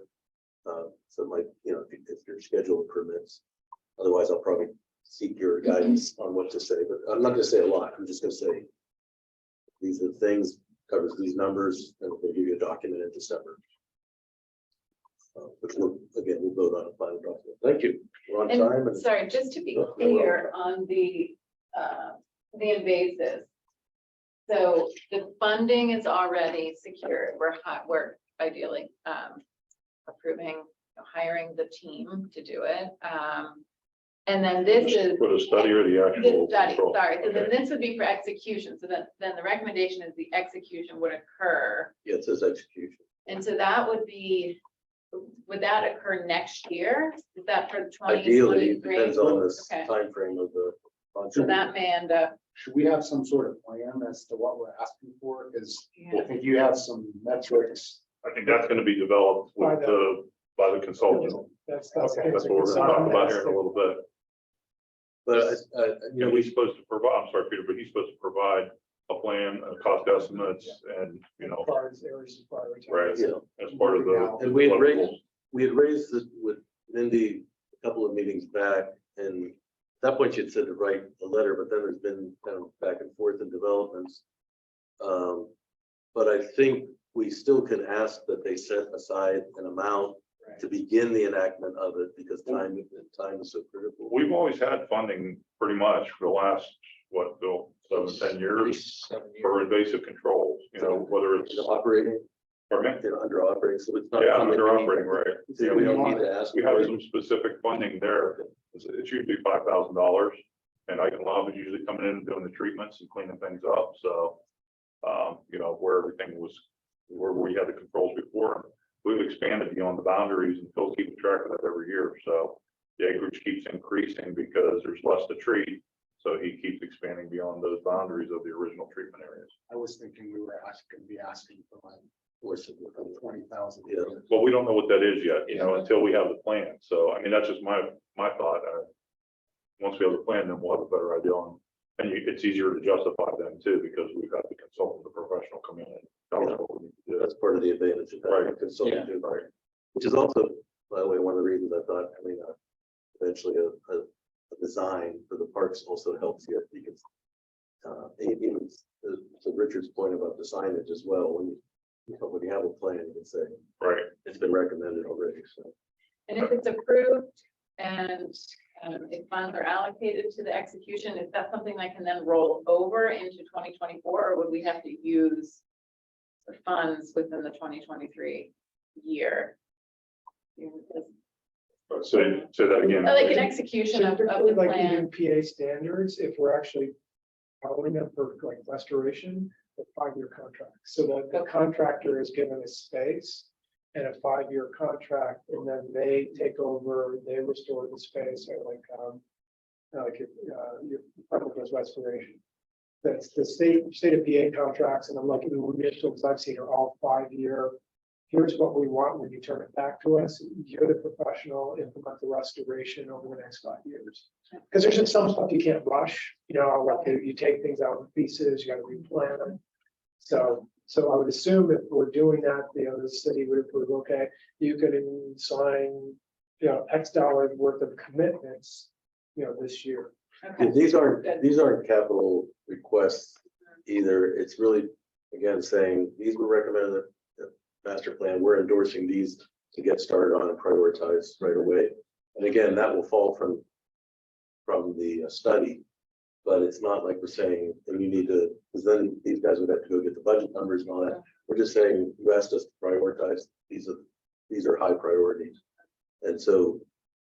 So it might, if your schedule permits. Otherwise, I'll probably seek your guidance on what to say, but I'm not going to say a lot. I'm just going to say these are the things, covers these numbers, and we'll give you a document in December. Which we'll vote on a final document. Thank you. We're on time. And sorry, just to be Oh, you're clear on the invasives. So the funding is already secured. We're ideally approving, hiring the team to do it. And then this is For the study or the the actual? study, control? sorry. So then Okay. this would be for execution. So then the recommendation is the execution would occur. Yeah, it says execution. And so that would that occur next year? Is that for 2023? Ideally, it depends on this Okay. timeframe of the So that may end up, Should we have some sort of plan as to what we're asking for? Because I yeah, think you have some metrics. I think that's gonna be developed with by the consultant. That's. Okay, That's what we're gonna talk about here in a little bit. But, you know, He's supposed to provide, I'm sorry, Peter, but he's supposed to provide a plan, cost estimates, and, you know, Requires areas of priority. Right. you know, as part of the. and we had raised it with Mindy a couple of meetings back, and at that point she had said to write a letter, but then there's been kind of back and forth in developments. But I think we still can ask that they set aside an amount to begin the enactment of it, because time is so critical. We've always had funding pretty much for the last, what, Bill, 7, 10 years for invasive controls, you know, whether it's, You know, operating, pardon me? you know, under operating, so it's not. Yeah, something under we need- operating, right. So we don't need to ask. We have for it. some specific funding there. It's usually $5,000. And I can love is usually coming in and doing the treatments and cleaning things up. So, you know, where everything was, where we had the controls before, we've expanded beyond the boundaries and Phil's keeping track of that every year. So the acreage keeps increasing because there's less to treat. So he keeps expanding beyond those boundaries of the original treatment areas. I was thinking we were going to be asking for like Or significant. 20,000. Yeah. Well, we don't know what that is yet, you know, until we have the plan. So, I mean, that's just my thought. Once we have the plan, then we'll have a better idea on, and it's easier to justify them too, because we've got the consultant, the professional come in and tell us what we need to do. That's part of the advantage of having a consultant do, Right. which is also, by the way, one of the reasons I thought, I mean, eventually a design for the parks also helps you, because even to Richard's point about the signage as well, when when you have a plan, you can say, Right. it's been recommended already, so. and if it's approved and if funds are allocated to the execution, is that something that can then roll over into 2024, or would we have to use the funds within the 2023 year? Say that again. Like an execution of Typically, the like plan. in PA standards, if we're actually following them for like restoration, a 5-year contract. So that the contractor is given a space and a 5-year contract, and then they take over, they restore the space, or like your public restoration. That's the state of PA contracts, and I'm looking at the initials I've seen are all 5-year. Here's what we want when you turn it back to us. You're the professional, implement the restoration over the next 5 years. Because there's just some stuff you can't rush, you know, like you take things out in pieces, you gotta replan them. So I would assume if we're doing that, the city would approve, okay, you can sign, X dollars worth of commitments, this year. Okay. These aren't capital requests either. It's really, again, saying these were recommended in the master plan. We're endorsing these to get started on and prioritize right away. And again, that will fall from the study, but it's not like we're saying, and you need to, because then these guys would have to go get the budget numbers and all that. We're just saying, you asked us to prioritize. These are high priorities. And so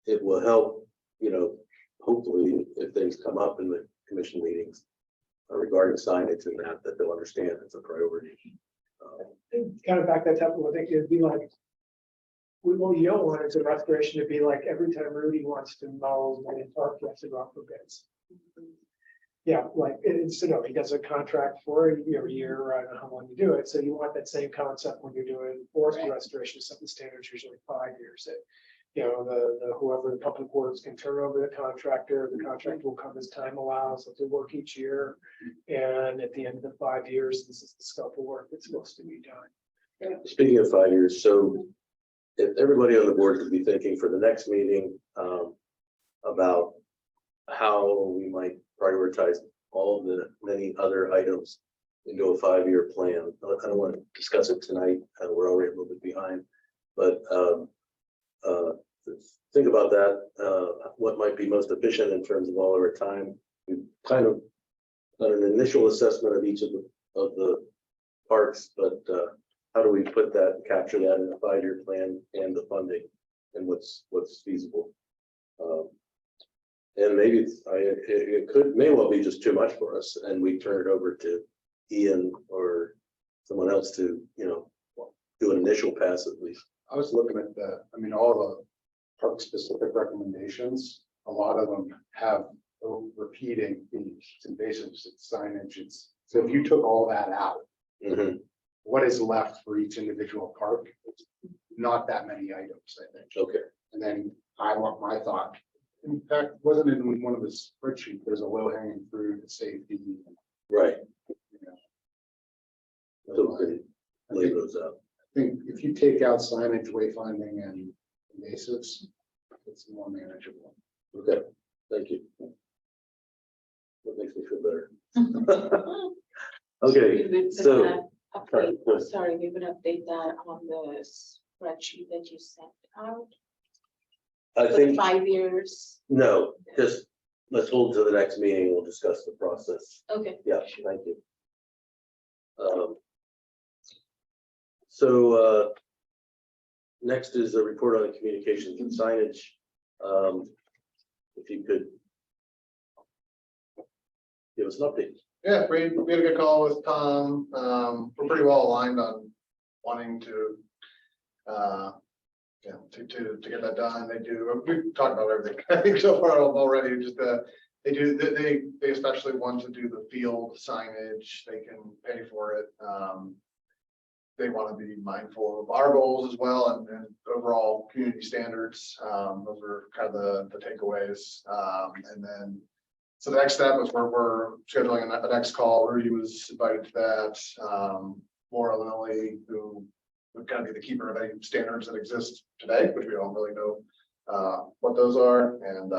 it will help, hopefully, if things come up in the commission meetings regarding signage and that they'll understand it's a priority. Kind of back that up, I think it'd be like, what you don't want is a restoration to be like every time Rudy wants to mow the park, he has to go out for bids. Yeah, like, he does a contract for a year, I don't know how long you do it, so you want that same concept when you're doing forest Right. restoration, so the standard's usually 5 years. That, whoever the public works can turn over the contract will come as time allows, so they work each year. And at the end of the 5 years, this is the scope of work that's supposed to be done. Speaking of 5 years, so if everybody on the board could be thinking for the next meeting about how we might prioritize all of the many other items into a 5-year plan. I don't want to discuss it tonight. We're already a little bit behind, but think about that. What might be most efficient in terms of all of our time? We've kind of done an initial assessment of each of the parks, but how do we put that, capture that in a 5-year plan and the funding and what's feasible? And maybe it may well be just too much for us, and we turn it over to Ian or someone else to, do an initial pass at least. I was looking at all the park specific recommendations, a lot of them have repeating, it's invasives, it's signage, it's, so if you took all that out, Mhm. what is left for each individual park? It's not that many items, I think. Okay, And then I want my thought. In fact, wasn't it in one of the spreadsheets, there's a low hanging fruit, the safety, right. you know. So we can I lay think, those out. I think if you take out signage, wayfinding and invasives, it's more manageable. Okay, thank you. That makes me feel better. We Okay, would so, update- sorry, go ahead. Sorry, we would update that on the spreadsheet that you sent out I for the think, 5 years. no, just let's hold to the next meeting. We'll discuss the process. Okay. Yeah, thank you. So, next is a report on communications and signage. If you could give us an update. Yeah, we had a good call with Tom. We're pretty well aligned on wanting to, yeah, to get that done. They do, we've talked about everything, I think so far already, just they especially want to do the field signage. They can pay for it. They want to be mindful of our goals as well and overall community standards. Those are kind of the takeaways. And then, so the next step is we're scheduling a next call. Rudy was invited to that. Laura Lilly, who would kind of be the keeper of any standards that exist today, which we don't really know what those are. And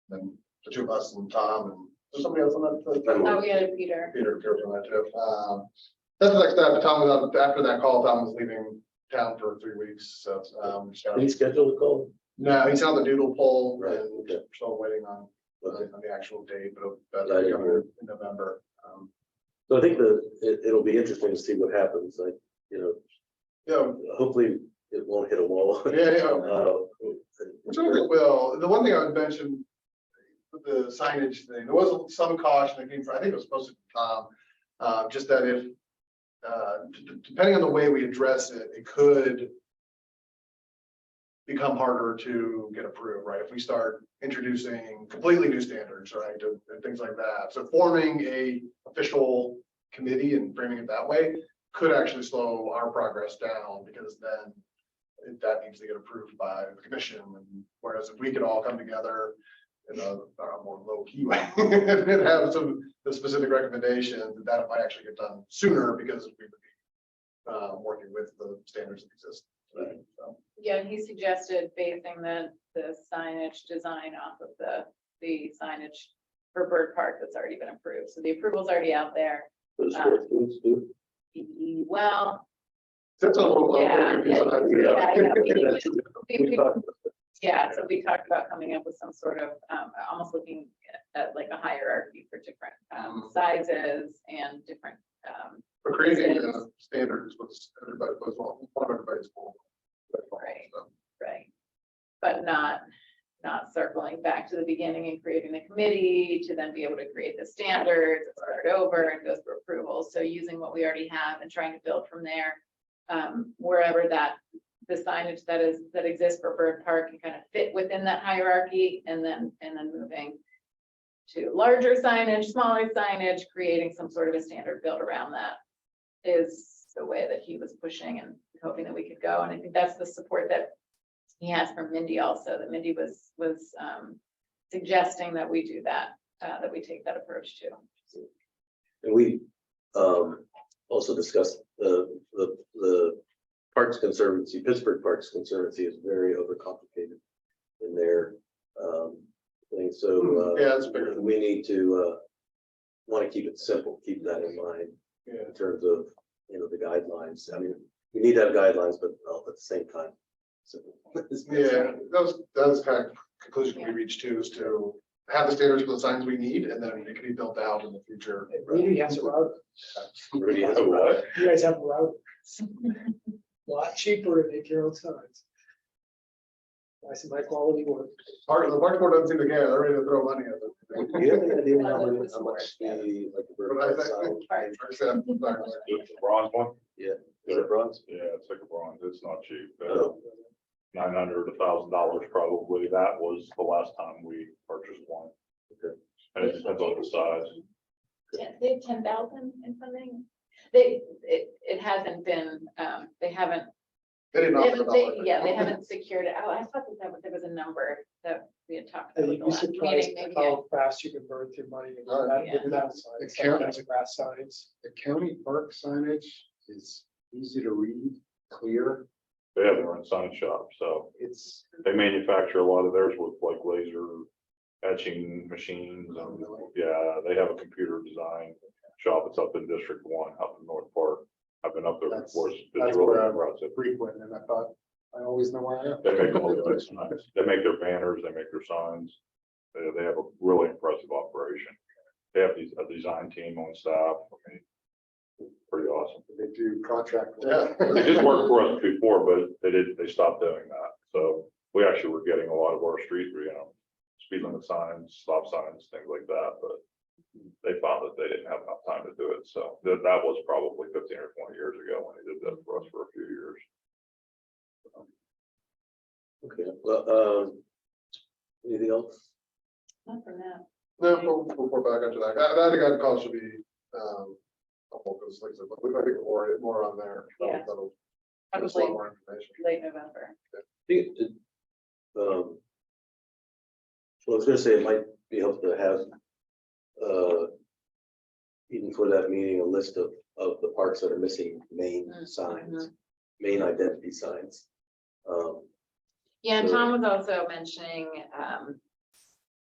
then the two of us and Tom and there's somebody else on that. Oh, yeah, Peter. Peter appears on that too. That's the next step. Tom was out after that call. Tom was leaving town for 3 weeks. So Can you schedule the call? no, he's on the doodle poll Right, and okay. still waiting on Okay. on the actual date, but I didn't coming hear. in November. So I think it'll be interesting to see what happens, like, Yeah, hopefully it won't hit a wall. yeah. Uh, Well, the one thing I would mention, with the signage thing, there was some caution that came from, I think it was supposed to be Tom, just that if, depending on the way we address it, it could become harder to get approved, right? If we start introducing completely new standards, right, and things like that. So forming a official committee and framing it that way could actually slow our progress down, because then that needs to get approved by the commission. And whereas if we could all come together in a more low key way and have the specific recommendations, that might actually get done sooner, because we would be working with the standards that exist today. So. Yeah, he suggested basing the signage design off of the signage for Bird Park that's already been approved. So the approval's already out there. for the sports foods too. Well, That's a little. Yeah, We talked about yeah, so we talked about coming up with some sort of, almost looking at like a hierarchy for different sizes and different, We're creating standards with everybody, with everybody's goal. Right. right? But not circling back to the beginning and creating the committee to then be able to create the standards, start over and go through approvals. So using what we already have and trying to build from there, wherever the signage that exists for Bird Park can kind of fit within that hierarchy, and then moving to larger signage, smaller signage, creating some sort of a standard built around that is the way that he was pushing and hoping that we could go. And I think that's the support that he has from Mindy also, that Mindy was suggesting that we do that, that we take that approach too. And we also discussed the Parks Conservancy, Pittsburgh Parks Conservancy is very overcomplicated in their thing. So Yeah, it's bigger than we need to want to keep it simple, keep that in mind Yeah. in terms of, the guidelines. I mean, we need to have guidelines, but at the same time, simple. Yeah, that was kind of conclusion we reached to, is to have the standards for the signs we need, and then it can be built out in the future. Rudy has a route. Rudy has a what? You guys have a route. A lot cheaper to make your own signs. Buy some high quality wood. The park board doesn't seem to care, they're ready to throw money at it. Do you have any idea how much the, like, the bird But I park think- sign? It's a bronze one? Is it bronze? Yeah, it's like a bronze. It's not cheap. Oh. $900 to $1,000 probably. That was the last time we purchased one. Okay. And it depends on the size. They have 10,000 in funding. It hasn't been, they haven't, They didn't offer the dollar. yeah, they haven't secured it. Oh, I thought that there was a number that we had talked And about. you'd the be last surprised meeting, maybe how fast you can burn through money with that, Yeah. with that signs, Yeah. like those grass signs. The county park signage is easy to read, clear. They have their own sign shop, so It's, they manufacture a lot of theirs with like laser etching machines. And yeah, they have a computer design shop. It's up in District 1, up in North Park. I've been up there before. It's that's really where I'm impressive. frequent, and I thought, I always know where I am. They make all the right signs. They make their banners, they make their signs. They have a really impressive operation. They have a design team on staff. I mean, pretty awesome. They do contract. Yeah. They did work for us before, but they stopped doing that. So we actually were getting a lot of our street, speed limit signs, stop signs, things like that, but they found that they didn't have enough time to do it. So that was probably 15 or 20 years ago when they did that for us for a few years. Okay, well, anything else? Not for now. No, we'll report back after that. I think that call should be, helpful, because like I said, but I think more on there. Yeah. That'll give us a lot more information. Late November. I think well, I was gonna say it might be helpful to have, even for that meeting, a list of the parks that are missing main signs, main identity signs. Yeah, and So- Tom was also mentioning, I mean,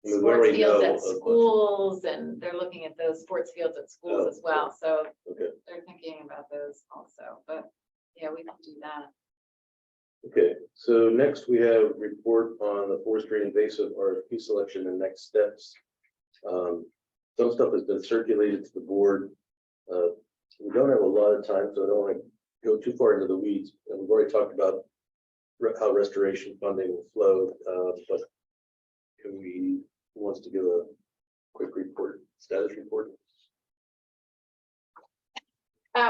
we sports already fields know at a bunch. schools, and they're looking at those sports fields at schools Oh, as well, so Okay, they're thinking about those also, but yeah, we can do that. okay, so next we have report on the forestry invasive RFP selection and next steps. Some stuff has been circulated to the board. We don't have a lot of time, so I don't want to go too far into the weeds, and we've already talked about how restoration funding will flow, but can we, who wants to give a quick report, status report?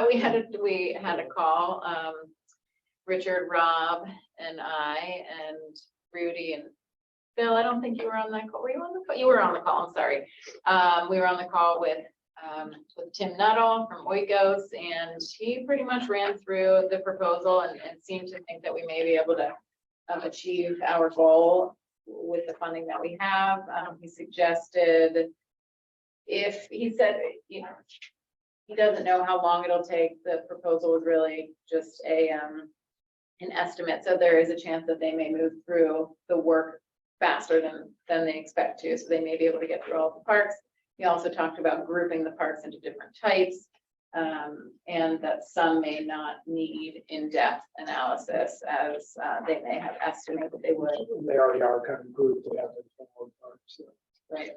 We had a call, Richard, Rob, and I, and Rudy and Bill. I don't think you were on that call. Were you on the call? You were on the call. I'm sorry. We were on the call with Tim Nuttall from Oikos, and he pretty much ran through the proposal and seemed to think that we may be able to achieve our goal with the funding that we have. He suggested, if he said, he doesn't know how long it'll take. The proposal was really just an estimate. So there is a chance that they may move through the work faster than they expect to. So they may be able to get through all the parks. We also talked about grouping the parks into different types, and that some may not need in-depth analysis as they may have estimated they would. They already are kind of grouped together. So. Right.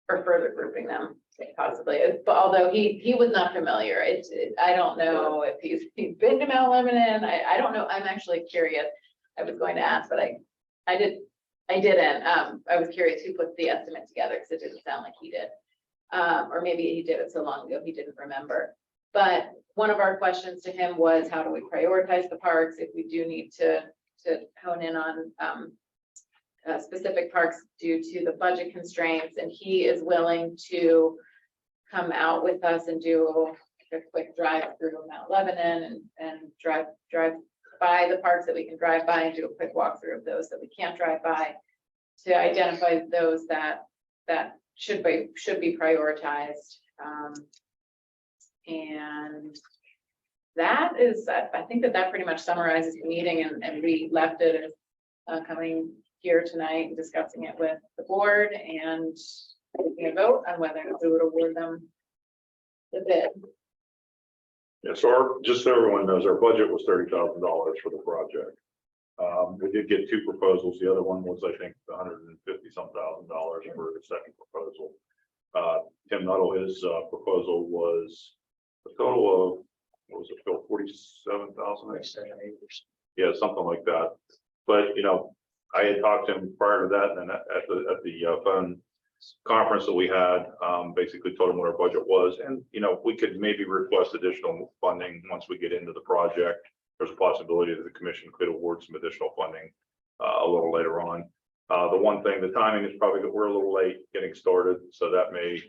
Or further grouping them possibly, but although he was not familiar, I don't know if he's been to Mount Lebanon. I don't know. I'm actually curious. I was going to ask, but I didn't. I was curious who put the estimate together, because it didn't sound like he did. Or maybe he did it so long ago he didn't remember. But one of our questions to him was, how do we prioritize the parks if we do need to hone in on specific parks due to the budget constraints? And he is willing to come out with us and do a quick drive through Mount Lebanon and drive by the parks that we can drive by, and do a quick walkthrough of those that we can't drive by, to identify those that should be prioritized. And that is, I think that pretty much summarizes the meeting, and we left it as coming here tonight and discussing it with the board and taking a vote on whether we would award them the bid. Yeah, so just so everyone knows, our budget was $30,000 for the project. We did get two proposals. The other one was, I think, $150-some thousand for the second proposal. Tim Nuttall, his proposal was a total of, what was it, Phil, 47,000? Yeah, something like that. But, I had talked to him prior to that, and then at the phone conference that we had, basically told him what our budget was. And, we could maybe request additional funding once we get into the project. There's a possibility that the commission could award some additional funding a little later on. The one thing, the timing is probably, we're a little late getting started, so that may,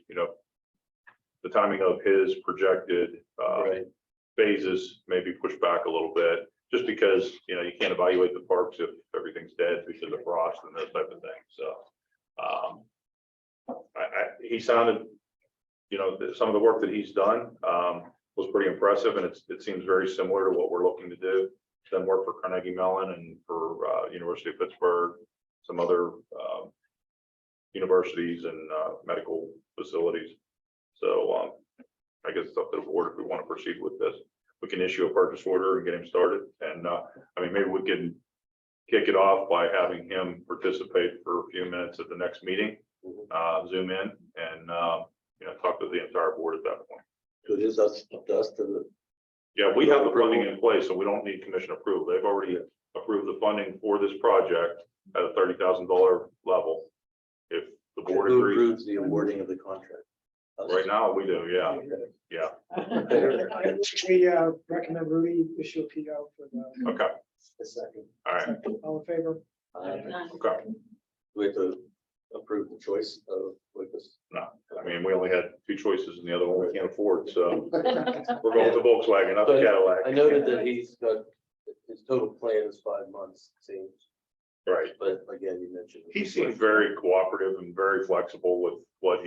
the timing of his projected, Right. phases may be pushed back a little bit, just because, you can't evaluate the parks if everything's dead because of frost and those type of things, so. He sounded, some of the work that he's done, was pretty impressive, and it seems very similar to what we're looking to do. Done work for Carnegie Mellon and for, University of Pittsburgh, some other, universities and, medical facilities. So, I guess it's up to the board if we want to proceed with this. We can issue a purchase order and get him started. And maybe we can kick it off by having him participate for a few minutes at the next meeting, Zoom in and, talk to the entire board at that point. So it is up to us to, Yeah, we have the funding in place, so we don't need commission approval. They've already approved the funding for this project at a $30,000 level. If the board who agrees, approves the awarding of the contract? right now we do, yeah, yeah, We recommend Rudy issue a PO for the okay, second. all right, all in favor. okay. We have to approve the choice of Lucas. No, I mean, we only had two choices and the other one we can't afford, so we're going with the Volkswagen, not the Cadillac. I noted that he's got, his total plan is 5 months, it seems, Right. but again, you mentioned. He seemed very cooperative and very flexible with what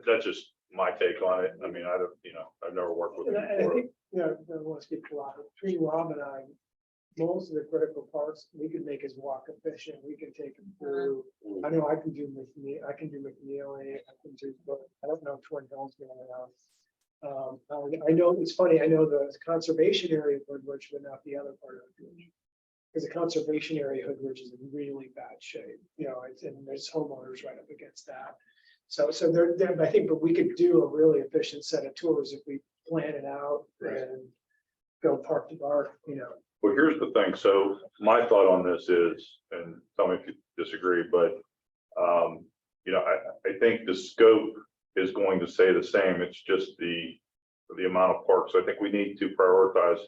that's just my take on it. I mean, I've never worked with him And I before. think, I don't want to speak for Rob, but between Rob and I, most of the critical parts, we could make his walk efficient, we can take him through. I know I can do McNeil, I can do McNeely, I can do, but I don't know if Twin Hills going around. I know, it's funny, I know the conservation area of Hoodrich, but not the other part of Hoodrich. Because the conservation area of Hoodrich is in really bad shape, and there's homeowners right up against that. So there, I think, but we could do a really efficient set of tours if we plan it out and go park to park, Well, here's the thing. So my thought on this is, and tell me if you disagree, but, I think the scope is going to stay the same. It's just the amount of parks. I think we need to prioritize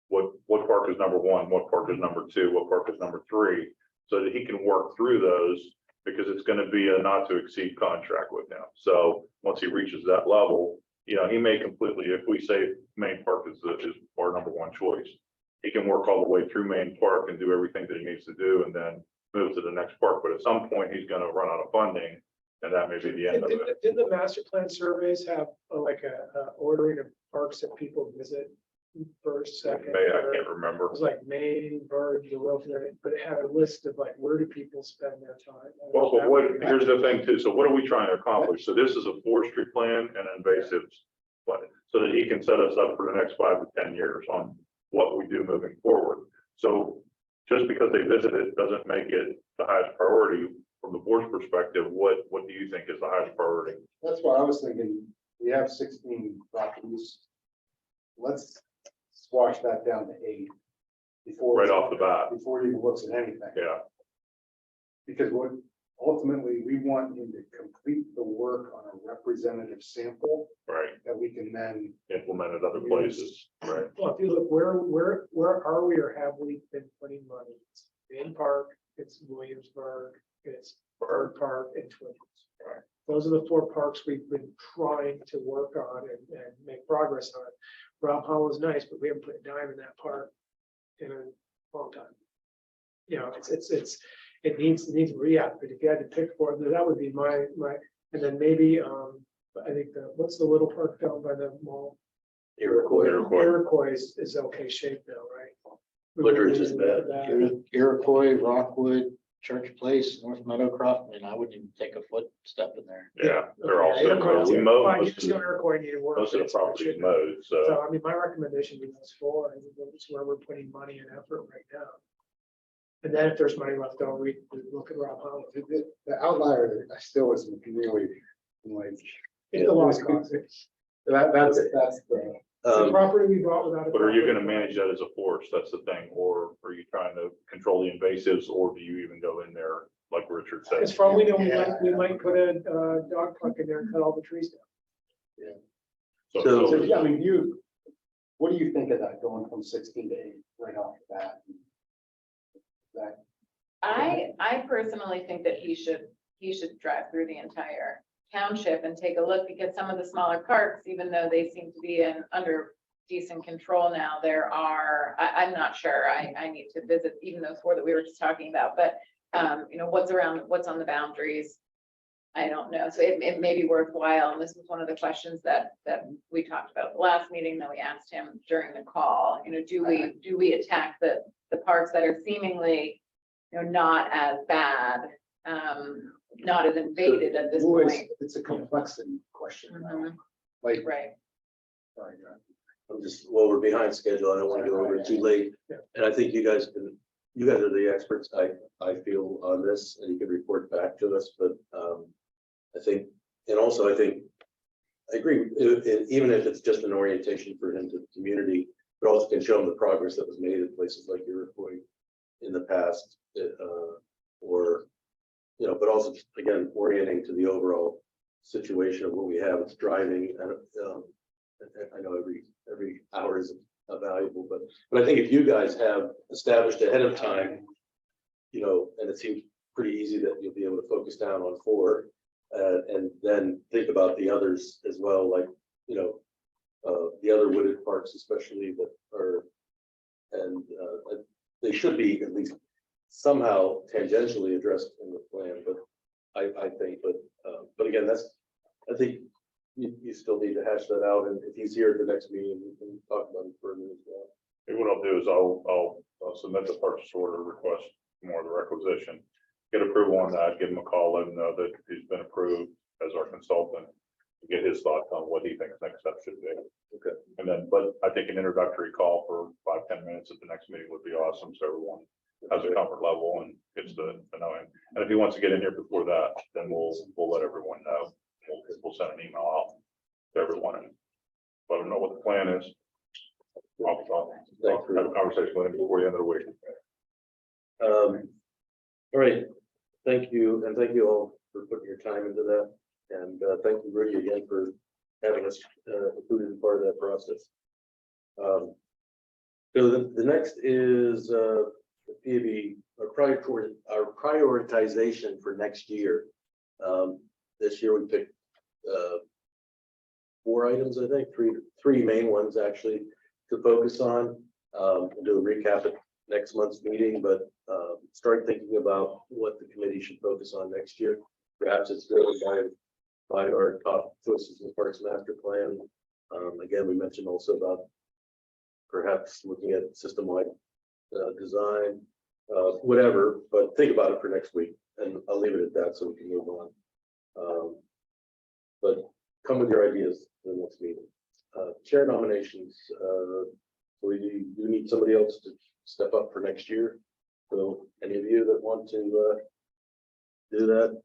what park is number one, what park is number two, what park is number three, so that he can work through those, because it's going to be a not to exceed contract with him. So once he reaches that level, he may completely, if we say Main Park is our number one choice, he can work all the way through Main Park and do everything that he needs to do and then move to the next park. But at some point, he's going to run out of funding, and that may be the end of it. Did the master plan surveys have like a ordering of parks that people visit first, second? I third? can't remember. It was like Maine, Bird, but it had a list of like, where do people spend their time? Well, but here's the thing too. So what are we trying to accomplish? So this is a forestry plan and an invasives plan, so that he can set us up for the next 5 to 10 years on what we do moving forward. So just because they visited doesn't make it the highest priority from the board's perspective. What do you think is the highest priority? That's what I was thinking. We have 16 properties. Let's squash that down to 8 before. Right off the bat. Before he even looks at anything. Yeah, Because what ultimately we want him to complete the work on a representative sample right. that we can then. Implement at other places, right? Well, if you look, where are we or have we been putting money? It's Main Park, it's Williamsburg, it's Bird Park and Twin Hills. Right. Those are the 4 parks we've been trying to work on and make progress on. Rob Hall is nice, but we haven't put a dime in that park in a long time. It needs rehab, but if you had to pick 4, that would be my, and then maybe, I think what's the little park down by the mall? Iroquois. Iroquois is okay shape now, right? Woodridge is bad. Iroquois, Rockwood, Church Place, North Meadowcroft. I mean, I wouldn't even take a footstep in there. Yeah, they're all Iroquois, we mow fine, you most just of go to Iroquois, need to work. the It's- properties mowed, so. So, I mean, my recommendation is those 4, and that's where we're putting money and effort right now. And then if there's money left over, we look at Rob Holland. The outlier, I still isn't really like. It's the lost cause. It's That's the property we bought without. But are you gonna manage that as a forest? That's the thing, or are you trying to control the invasives, or do you even go in there, like Richard said? As far as we know, we might put a dog park in there and cut all the trees down. So- So, yeah, I mean, what do you think of that going from 16 to 8 right off the bat? That, I personally think that he should drive through the entire township and take a look, because some of the smaller parks, even though they seem to be under decent control now, I'm not sure, I need to visit even those 4 that we were just talking about, but you know, what's on the boundaries, I don't know, so it may be worthwhile, and this was one of the questions that we talked about at the last meeting, that we asked him during the call, you know, do we attack the parks that are seemingly, you know, not as bad, not as invaded at this Always, point. it's a complexity question. Mhm. Like, Right, sorry, John. well, we're behind schedule. I don't want to go over it too late. Yeah. And I think you guys are the experts, I feel, on this, and you can report back to us, but I think, and also I think, I agree, even if it's just an orientation for him to the community, but also can show him the progress that was made in places like Iroquois in the past, or, you know, but also, again, orienting to the overall situation of what we have. It's driving, and I know every hour is valuable, but I think if you guys have established ahead of time, you know, and it seems pretty easy that you'll be able to focus down on 4, and then think about the others as well, like, you know, the other wooded parks, especially that are, and they should be at least somehow tangentially addressed in the plan, but I think, but again, I think you still need to hash that out, and if he's here at the next meeting, we can talk about it further as well. Maybe what I'll do is I'll submit the purchase order request, more of the requisition. Get approval on that, give him a call, let him know that he's been approved as our consultant. To get his thoughts on what he thinks next step should be. Okay. And then, but I think an introductory call for 5-10 minutes at the next meeting would be awesome, so everyone has a comfort level and gets to know him. And if he wants to get in here before that, then we'll let everyone know. We'll send an email out to everyone and let them know what the plan is. I'll have a conversation with him before the end of the week. All right, thank you, and thank you all for putting your time into that, and thank you, Rudy, again for having us included in part of that process. So the next is maybe our prioritization for next year. This year we picked 4 items, I think, three main ones actually to focus on. We'll do a recap at next month's meeting, but start thinking about what the committee should focus on next year. Perhaps it's driven by our top choices in the Parks Master Plan. Again, we mentioned also about perhaps looking at system-wide design, whatever, but think about it for next week, and I'll leave it at that so we can move on. But come with your ideas for the next meeting. Chair nominations, we do need somebody else to step up for next year. So any of you that want to do that,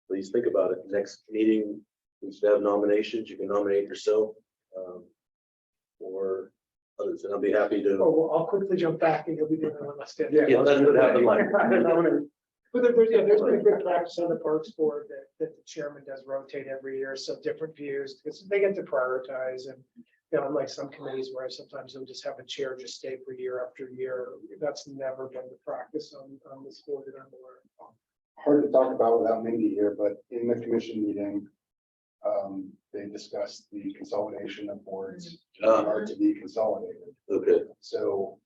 please think about it. Next meeting, we should have nominations. You can nominate yourself or others, and I'll be happy to. Oh, well, I'll quickly jump back and you'll be doing one last day. Yeah, that's what happened. But there's been a good practice on the Parks Board that the chairman does rotate every year, so different views, because they get to prioritize, and you know, unlike some committees where sometimes they'll just have a chair just stay for year after year, that's never been the practice on this board that I'm aware of. Hard to talk about without Mindy here, but in the commission meeting, they discussed the consolidation of boards that are to be consolidated. Okay, So,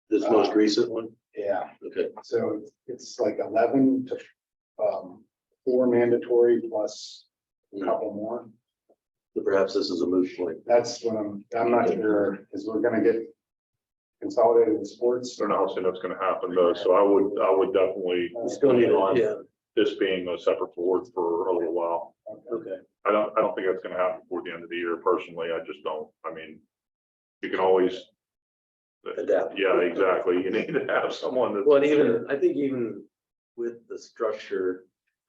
this most recent one. yeah, Okay, so it's like 11 to 4 mandatory plus a couple more. so perhaps this is a moot point. That's what I'm not sure, because we're gonna get consolidated in sports. I don't know how soon that's gonna happen though, so I would definitely, We still need it. Yeah. this being a separate board for a little while. Okay. I don't think that's gonna happen before the end of the year personally. I just don't. I mean, you can always. Adapt. Yeah, exactly. You need to have someone that. Well, and even, I think even with the structure,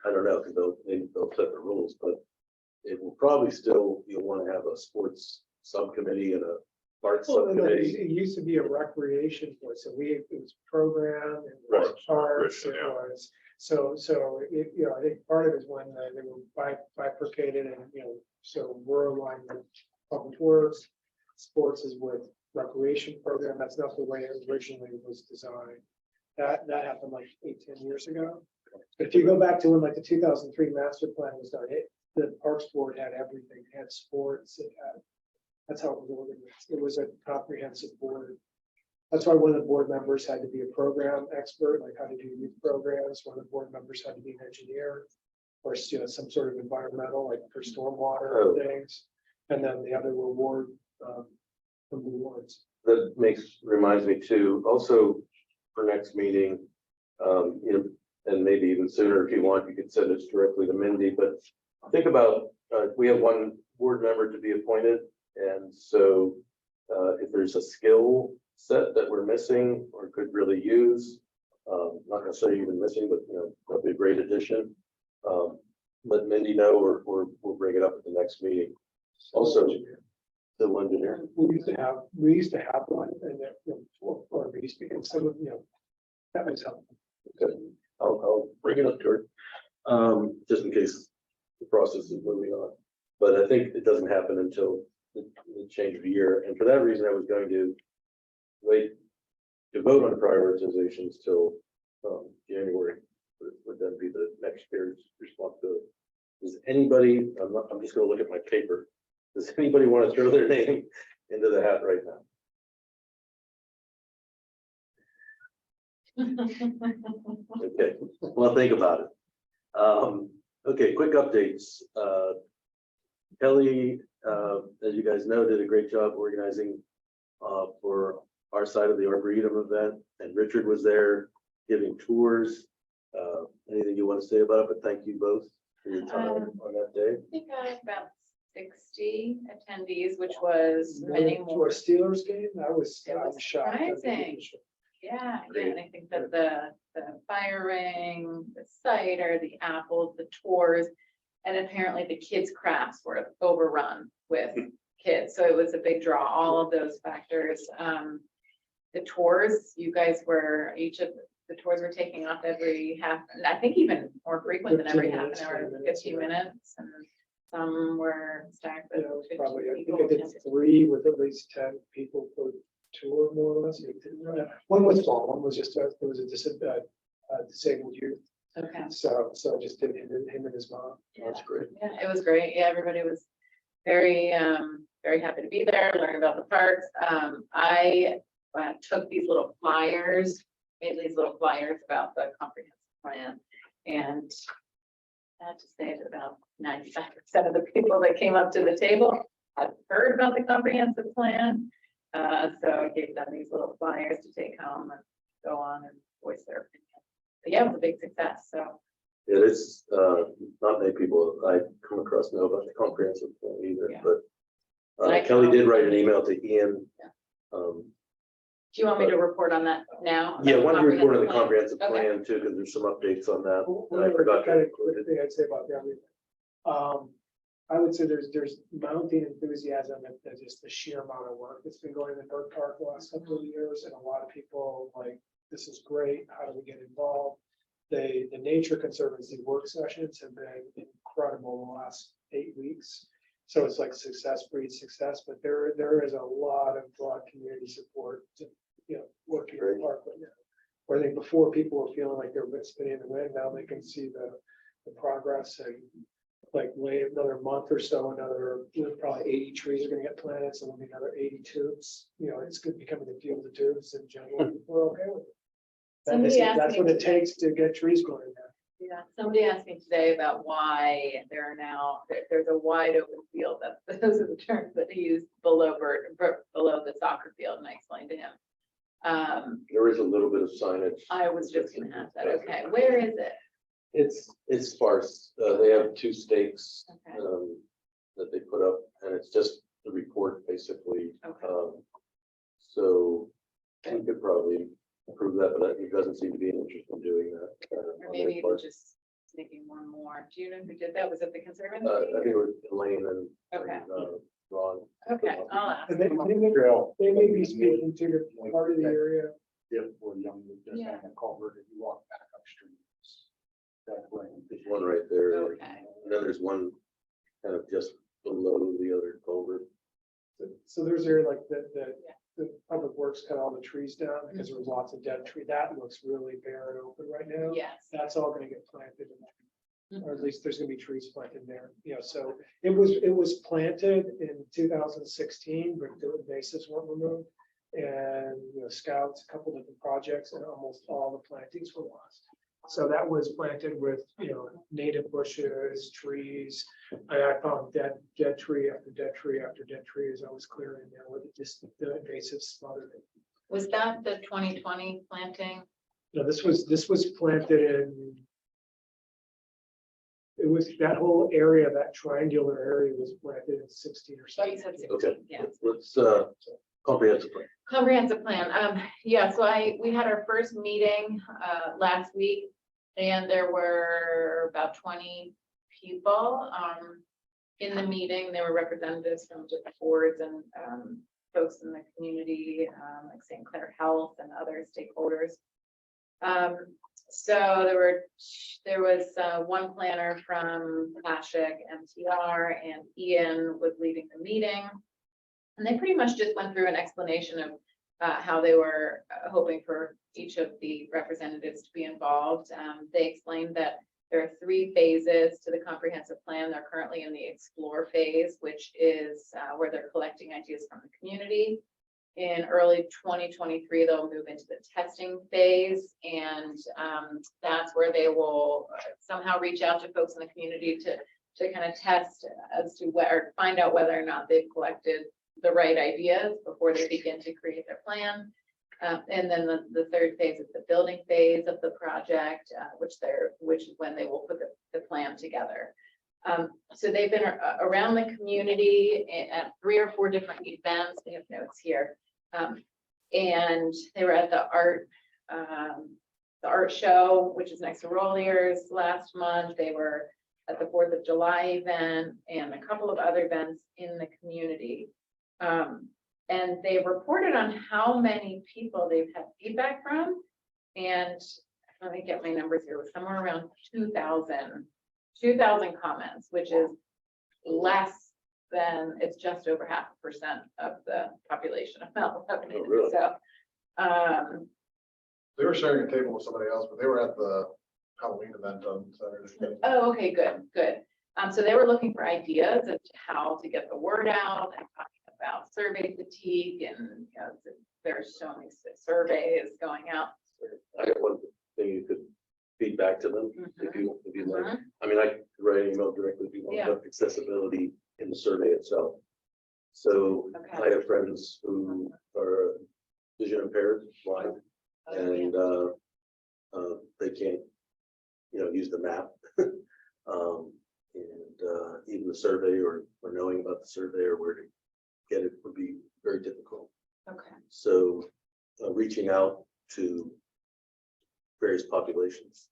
I don't know, because they'll set the rules, but it will probably still, you'll want to have a sports subcommittee and a parks Well, no, subcommittee. it used to be a recreation board, so it was program and it was Right. parks, it Yeah. was. So it, you know, I think part of it is when they were bifurcated and, you know, so we're aligned with public works, sports is with recreation program. That's not the way it originally was designed. That happened like 8, 10 years ago. But if you go back to when like the 2003 master plan was done, the Parks Board had everything, it had sports, that's how it was organized. It was a comprehensive board. That's why one of the board members had to be a program expert, like how to do youth programs. One of the board members had to be an engineer or some sort of environmental, like for stormwater things. And then the other were ward, from the wards. That reminds me too, also for next meeting, and maybe even sooner if you want, you could send it directly to Mindy, but think about, we have one board member to be appointed. And so if there's a skill set that we're missing or could really use, not necessarily even missing, but that'd be a great addition. Let Mindy know, or we'll bring it up at the next meeting. Also, the engineer. We used to have one, and that, or we used to, and some of, that was helpful. Okay. I'll bring it up to her, just in case the process is moving on. But I think it doesn't happen until the change of year, and for that reason, I was going to wait to vote on prioritizations till January. Would then be the next year's responsibility. Does anybody? I'm just going to look at my paper. Does anybody want to throw their name into the hat right now? Okay, well, think about it. Okay, quick updates. Kelly, as you guys know, did a great job organizing for our side of the Arboretum event, and Richard was there giving tours. Anything you want to say about it? But thank you both for your time on that day. I think I had about 60 attendees, which was many To more. our Steelers game, I was was shocked. surprising. Yeah, and I think that the fire ring, the cider, the apples, the tours, and apparently the kids' crafts were overrun with kids. So it was a big draw, all of those factors. The tours, you guys were, each of the tours were taking off every half, and I think even more frequent than every 15 half minutes, an hour, 20 minutes, 15 yeah. minutes. And some were stacked with Probably, 15 I think people. I did 3 with at least 10 people per tour, more or less. One was small, one was just, there was a disabled youth. Okay. So I just did him and his mom. That's great. Yeah, it was great. Yeah, everybody was very, very happy to be there, learn about the parks. I took these little flyers, made these little flyers about the comprehensive plan. And I have to say that about 95% of the people that came up to the table had heard about the comprehensive plan. So I gave them these little flyers to take home and go on and voice their opinion. But yeah, it was a big success. So It is, not many people I come across know about the comprehensive plan either, Yeah. but And I Kelly did can- write an email to Ian. do you want me to report on that now? Yeah, About why don't you report on the comprehensive plan? comprehensive plan too, because there's some updates on that. And I forgot to Kind of include it. quick thing I'd say about that. I would say there's mounting enthusiasm at just the sheer amount of work that's been going in the Bird Park the last couple of years, and a lot of people like, this is great, how do we get involved? The Nature Conservancy work sessions have been incredible the last 8 weeks. So it's like success breeds success, but there is a lot of broad community support to, working in the park right now. Where I think before people were feeling like they were spinning in the wind, now they can see the progress, and like wait another month or so, probably 80 trees are gonna get planted, so there'll be another 80 tubes. It's good becoming the field of tubes in general. We're okay with it. Somebody asked That's me what it today- takes to get trees growing now. Yeah, somebody asked me today about why there's a wide open field. Those are the terms that he used below the soccer field, and I explained to him. There is a little bit of signage. I was just gonna ask that. Okay, where is it? It's sparse. They have 2 stakes Okay, that they put up, and it's just the report basically. okay. So we could probably approve that, but it doesn't seem to be an interest in doing that. Or on maybe their even part. just making one more. Do you know who did that? Was it the I Conservancy? think it was Elaine and Okay. Ron. Okay, I'll ask. And they may be speaking to your part of the area. If we're young, we just Yeah. have a culvert, if you walk back upstream. That way. There's one right there. Okay. And then there's one kind of just below the other culvert. So there's area like the the public works cut all the trees down because there was lots of dead tree. That looks really bare and open right now. Yes. That's all gonna get planted in, or at least there's gonna be trees planted there, you know, so it was planted in 2016, but the invasives weren't removed. And, you know, scouts, a couple different projects, and almost all the plantings were lost. So that was planted with, you know, native bushes, trees. I found dead tree after dead tree after dead tree as I was clearing there with it, just the invasive smothered it. Was that the 2020 planting? No, this was planted in. It was that whole area, that triangular area was planted in 16 or Oh, you 17. said 16, Okay. yeah. Let's, comprehensive plan. Comprehensive plan, yeah, so we had our first meeting, last week. And there were about 20 people, in the meeting. There were representatives from different boards and, folks in the community, like St. Clair Health and other stakeholders. So there was one planner from Pashik, MTR, and Ian was leading the meeting. And they pretty much just went through an explanation of how they were hoping for each of the representatives to be involved. They explained that there are 3 phases to the comprehensive plan. They're currently in the explore phase, which is where they're collecting ideas from the community. In early 2023, they'll move into the testing phase, and that's where they will somehow reach out to folks in the community to kind of test as to where, find out whether or not they've collected the right ideas before they begin to create their plan. And then the 3rd phase is the building phase of the project, which is when they will put the plan together. So they've been around the community at 3 or 4 different events. They have notes here. And they were at the art show, which is next to Rolliers last month. They were at the 4th of July event and a couple of other events in the community. And they reported on how many people they've had feedback from. And let me get my numbers here, it was somewhere around 2,000 comments, which is less than, it's just over 0.5% of the population of Mount Lebanon. Oh, really? So, They were sharing a table with somebody else, but they were at the Halloween event on Saturday. oh, okay, good. So they were looking for ideas as to how to get the word out and talking about survey fatigue, and you know, there's so many surveys going out. I got one thing you could feed back to them if you like. Mhm. I mean, I could write an email directly if you want, Yeah. but accessibility in the survey itself. So Okay. I have friends who are vision impaired, blind, and they can't, you know, use the map. And even the survey or knowing about the survey or where to get it would be very difficult. Okay. So reaching out to various populations.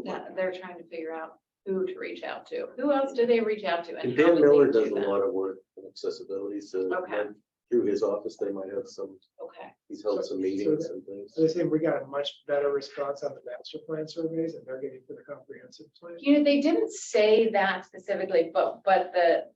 Yeah, they're trying to figure out who to reach out to. Who else do they reach out to? And how Dan do Miller they does do a that? lot of work in accessibility, so Okay. through his office, they might have some, Okay. he's held some meetings and things. So they say we got a much better response on the master plan surveys than they're getting for the comprehensive plan. You know, they didn't say that specifically, but the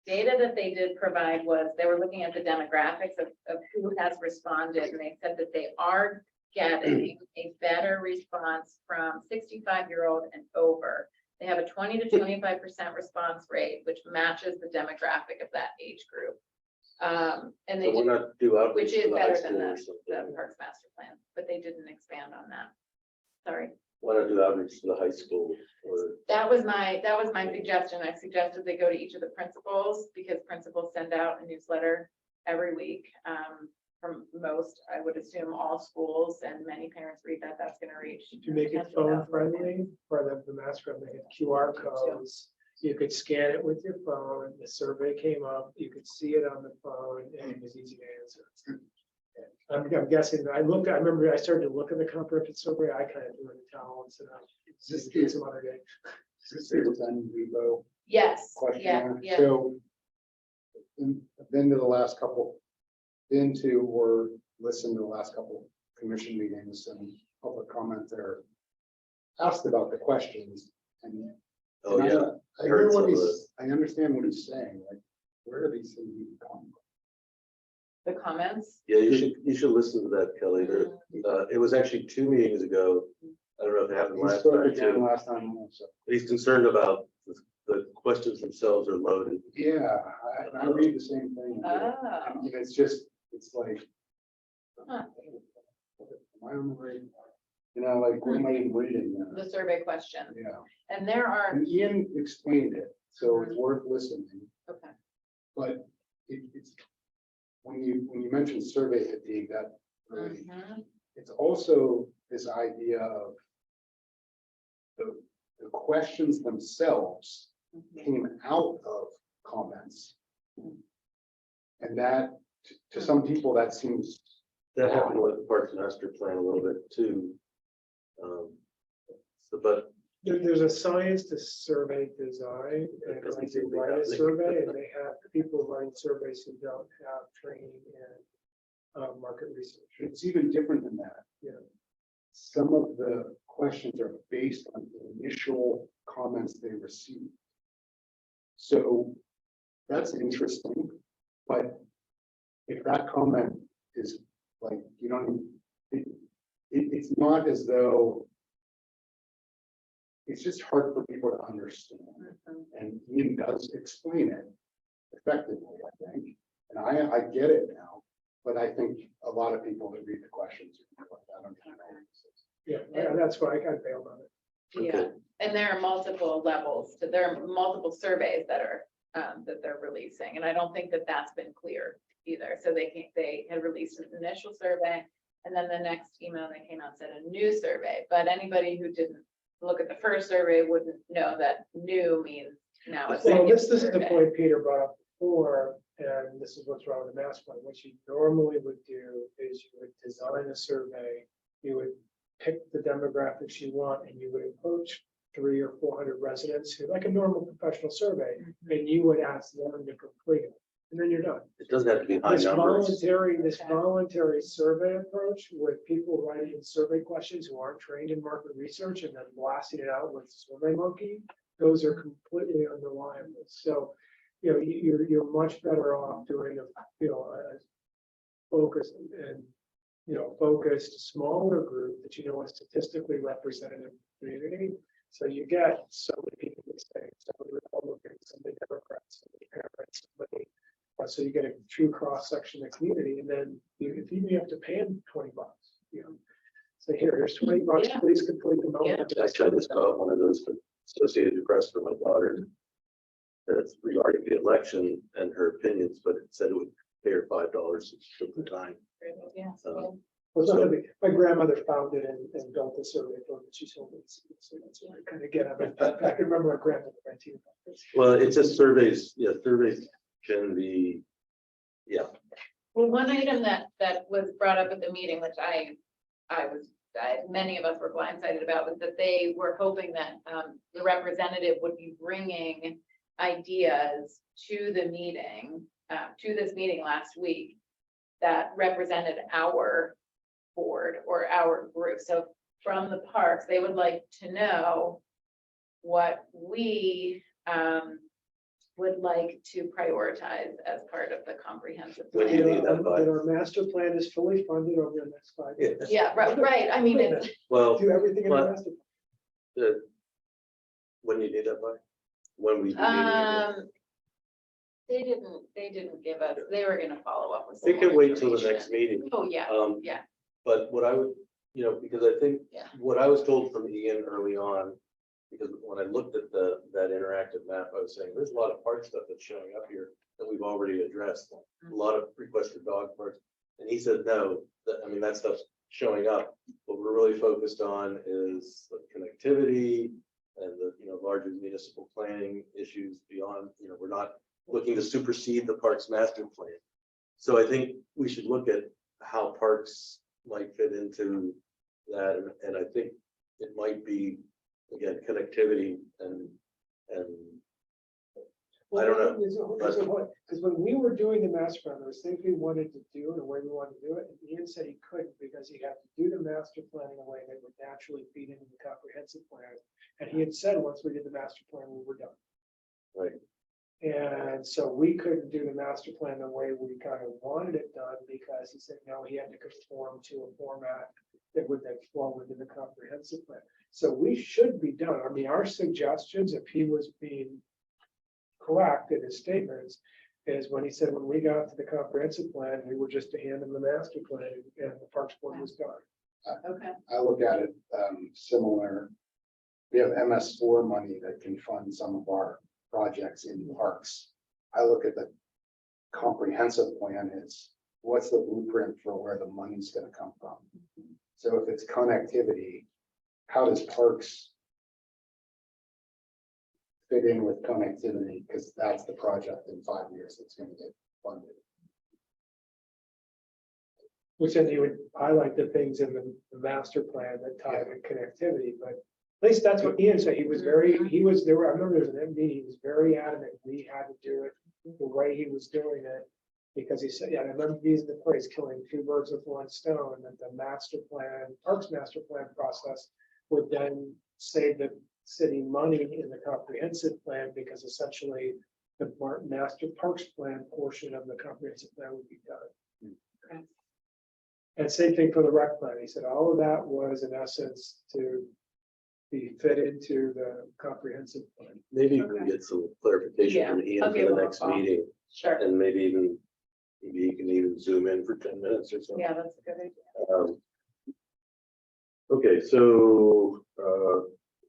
data that they did provide was, they were looking at the demographics of who has responded, and they said that they are getting a better response from 65-year-old and over. They have a 20 to 25% response rate, which matches the demographic of that age group. And they So why did, not do outreach which to is the high better school than or the something? Parks Master Plan, but they didn't expand on that. Sorry. Why not do outreach to the high school or? That was my suggestion. I suggested they go to each of the principals, because principals send out a newsletter every week. From most, I would assume, all schools, and many parents read that. That's gonna reach. To make it phone friendly for them, the master plan, they had QR codes. You could scan it with your phone, the survey came up, you could see it on the phone, and it was easy to answer. I'm guessing, I remember I started to look at the comprehensive survey, I kind of threw in the towel and said, just do it some other day. Is this on Rebo Yes, question? yeah, yeah. So I've been to the last couple, or listened to the last couple commission meetings and public comment there. Asked about the questions and. Oh, and yeah. I hear Heard what some of I understand what he's saying, like, where are these things even coming from? the comments. Yeah, you should listen to that, Kelly. It was actually 2 meetings ago. I don't know if it happened We last spoke time again too. last time also. He's concerned about the questions themselves are loaded. Yeah, I read the same thing. Oh, And it's just, it's like. Huh. Am I on the right? You know, like, what am I even reading now? the survey question. Yeah, And there are, and Ian explained it, so it's worth listening, okay, but it's. When you mention survey fatigue, that really, mhm, it's also this idea of. The questions themselves mhm. came out of comments. And that, to some people, that seems. That happened with the Parks Master Plan a little bit too. But There's a science to survey design, and That doesn't when seem to they be write a happening. survey, and they have people running surveys who don't have training in market research. It's even different than that. Yeah. Some of the questions are based on the initial comments they received. So that's interesting, but if that comment is like, you don't, it's not as though. It's just hard for people to understand, Mhm. and Ian does explain it effectively, I think. And I get it now, but I think a lot of people that read the questions are like, I don't know. Yeah, and that's why I got bailed on it. Yeah, and there are multiple levels, there are multiple surveys that are, that they're releasing, and I don't think that that's been clear either. So they had released an initial survey, and then the next email that came out said a new survey, but anybody who didn't look at the first survey wouldn't know that new means now a Well, second this is the survey. point Peter brought up before, and this is what's wrong with the master plan. What you normally would do is you would design a survey, you would pick the demographics you want, and you would approach 300 or 400 residents who, like a normal professional survey, and you would ask them to complete it, and then you're done. it doesn't have to be high This numbers. voluntary survey approach with people writing in survey questions who aren't trained in market research and then blasting it out with Survey Monkey, those are completely unreliable. So, you're much better off doing a focused and, focused smaller group that is statistically representative community. So you get so many people saying, some of the Republicans, some of the Democrats, some of the parents, somebody. So you get a true cross section of the community, and then if you have to pay them $20, So here's $20, Yeah. please complete the Yeah. moment. I tried to call one of those for Associated Press for my daughter. That's regarding the election and her opinions, but it said it would pay her $5 at the time. Yeah. So- Well, it's not gonna be- My grandmother found it and built a survey for it. She told me, so that's what I kind of get at it. I can remember my grandmother ranting about this. Well, it's just surveys, surveys can be, Well, one item that was brought up at the meeting, which many of us were blindsided about, was that they were hoping that the representative would be bringing ideas to the meeting, to this meeting last week that represented our board or our group. So from the parks, they would like to know what we would like to prioritize as part of the comprehensive When you plan. need that by. And our master plan is fully funded over the next 5 years. Yeah, right, I mean, it's, Well, Do everything in the But- master. when you need that by? When we. be meeting again? they didn't give us, they were gonna follow up with. They some can more wait till the next information. meeting. Oh, yeah, yeah. But what I would, because I think Yeah. what I was told from Ian early on, because when I looked at that interactive map, I was saying, there's a lot of park stuff that's showing up here that we've already addressed. A lot of requests for dog parks. And he said, no, that stuff's showing up. What we're really focused on is the connectivity and the, larger municipal planning issues beyond, we're not looking to supersede the parks master plan. So I think we should look at how parks might fit into that, and I think it might be, again, connectivity and I don't know, Because when we were doing the master plan, there was things we wanted to do and the way we wanted to do it. And Ian said he couldn't because he had to do the master plan in a way that would naturally feed into the comprehensive plan. And he had said, once we did the master plan, we were done. Right. And so we couldn't do the master plan the way we kind of wanted it done because he said, no, he had to conform to a format that would then flow into the comprehensive plan. So we should be done. I mean, our suggestions, if he was being correct in his statements, is when he said, when we got to the comprehensive plan, we were just to hand him the master plan and the Parks Board was done. Okay. I look at it similar. We have MS4 money that can fund some of our projects in parks. I look at the comprehensive plan as what's the blueprint for where the money's gonna come from. So if it's connectivity, how does parks fit in with connectivity? Because that's the project in 5 years that's gonna get funded. Which then he would highlight the things in the master plan that tie in connectivity, but at least that's what Ian said. He was there were, I remember there was an MD, he was very adamant, we had to do it the way he was doing it. Because he said, yeah, I remember using the phrase killing two birds with one stone, and that the master plan, Parks master plan process would then save the city money in the comprehensive plan, because essentially the master parks plan portion of the comprehensive plan would be done. Okay. And same thing for the rec plan. He said all of that was in essence to be fit into the comprehensive plan. Maybe you can Okay. get some clarification from Yeah, I'll Ian give for him the a next call. meeting, Sure. and maybe you can even zoom in for 10 minutes or something. Yeah, that's a good idea. Okay, so,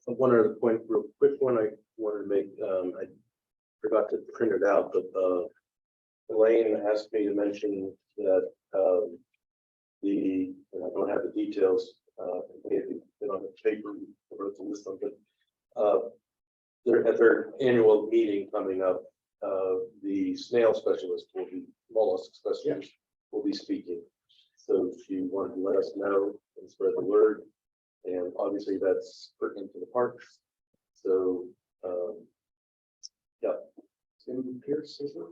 one other point, real quick one I wanted to make, I forgot to print it out, but, Elaine asked me to mention that, and I don't have the details, if you been on the paper, I wrote the list of it. They're at their annual meeting coming up, the snail specialist will be, mollusk specialist will be speaking. So she wanted to let us know and spread the word. And obviously that's pertinent to the parks. So, yeah. Tim Pierce, is it?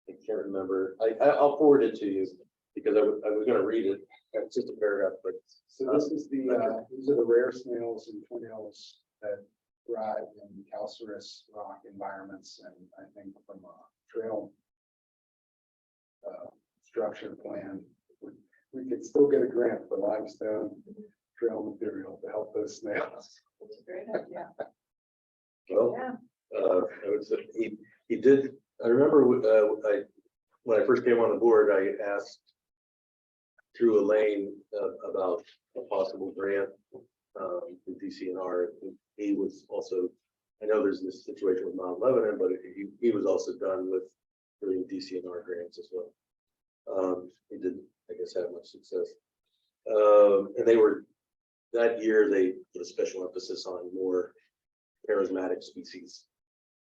I can't remember. I'll forward it to you because I was gonna read it. It's just a paragraph, but So this is the, these are the rare snails and tornadoes that thrive in calcareous rock environments, and I think from a trail structure plan, we could still get a grant for limestone trail material to help those snails. That's a great idea. well, Yeah. I would say he did, I remember, when I first came on the board, I asked through Elaine about a possible grant from DCNR. He was also, I know there's this situation with Mount Lebanon, but he was also done with doing DCNR grants as well. He didn't, I guess, have much success. And they were, that year, they put a special emphasis on more charismatic species.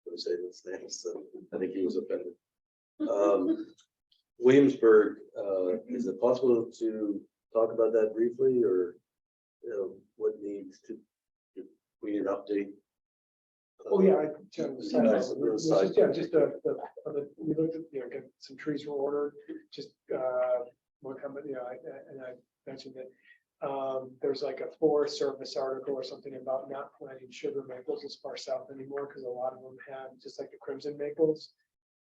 For the sake of snails, so I think he was offended. Williamsburg, is it possible to talk about that briefly, or what needs to, if we need an update? Oh, yeah, I checked the site. Nice, It was site. just, yeah, just we looked at, get some trees were ordered, just, one company, and I mentioned that. There's like a Forest Service article or something about not planting sugar maples as far south anymore, because a lot of them have, just like the crimson maples,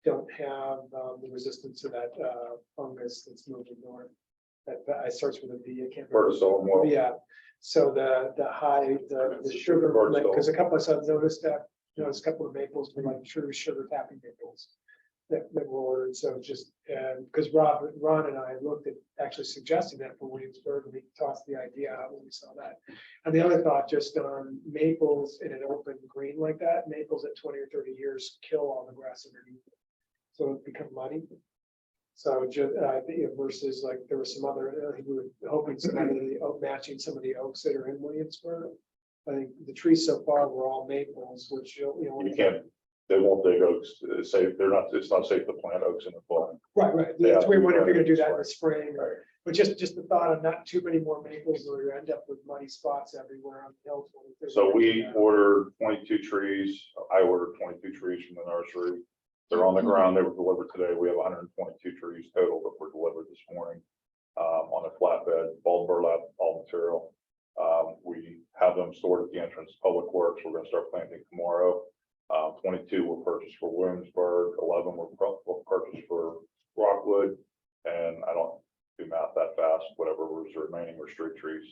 don't have, the resistance to that, fungus that's moving north. That it starts with a V, I can't remember. Cortisol, well, Yeah, so the sugar, because a couple of us noticed that, a couple of maples were like true sugar tapping maples that were ordered, so just, because Ron and I looked at actually suggesting that for Williamsburg, and we tossed the idea out when we saw that. And the other thought, just on maples in an open green like that, maples at 20 or 30 years kill all the grass underneath it. So it become muddy. So just, versus like, there was some other, I think we were hoping some of the matching some of the oaks that are in Williamsburg. I think the trees so far were all maples, which, you can't, they won't dig oaks, it's safe, it's not safe to plant oaks in the fall. Right. Yeah. That's why we wonder if you're gonna do that in the spring, Right. but just the thought of not too many more maples where you end up with muddy spots everywhere on the hills. So we ordered 22 trees, I ordered 22 trees from the nursery. They're on the ground, they were delivered today, we have 122 trees total that were delivered this morning. On a flatbed, all burlap, all material. We have them stored at the entrance to Public Works, we're gonna start planting tomorrow. 22 were purchased for Williamsburg, 11 were purchased for Rockwood. And I don't do math that fast, whatever was remaining were street trees,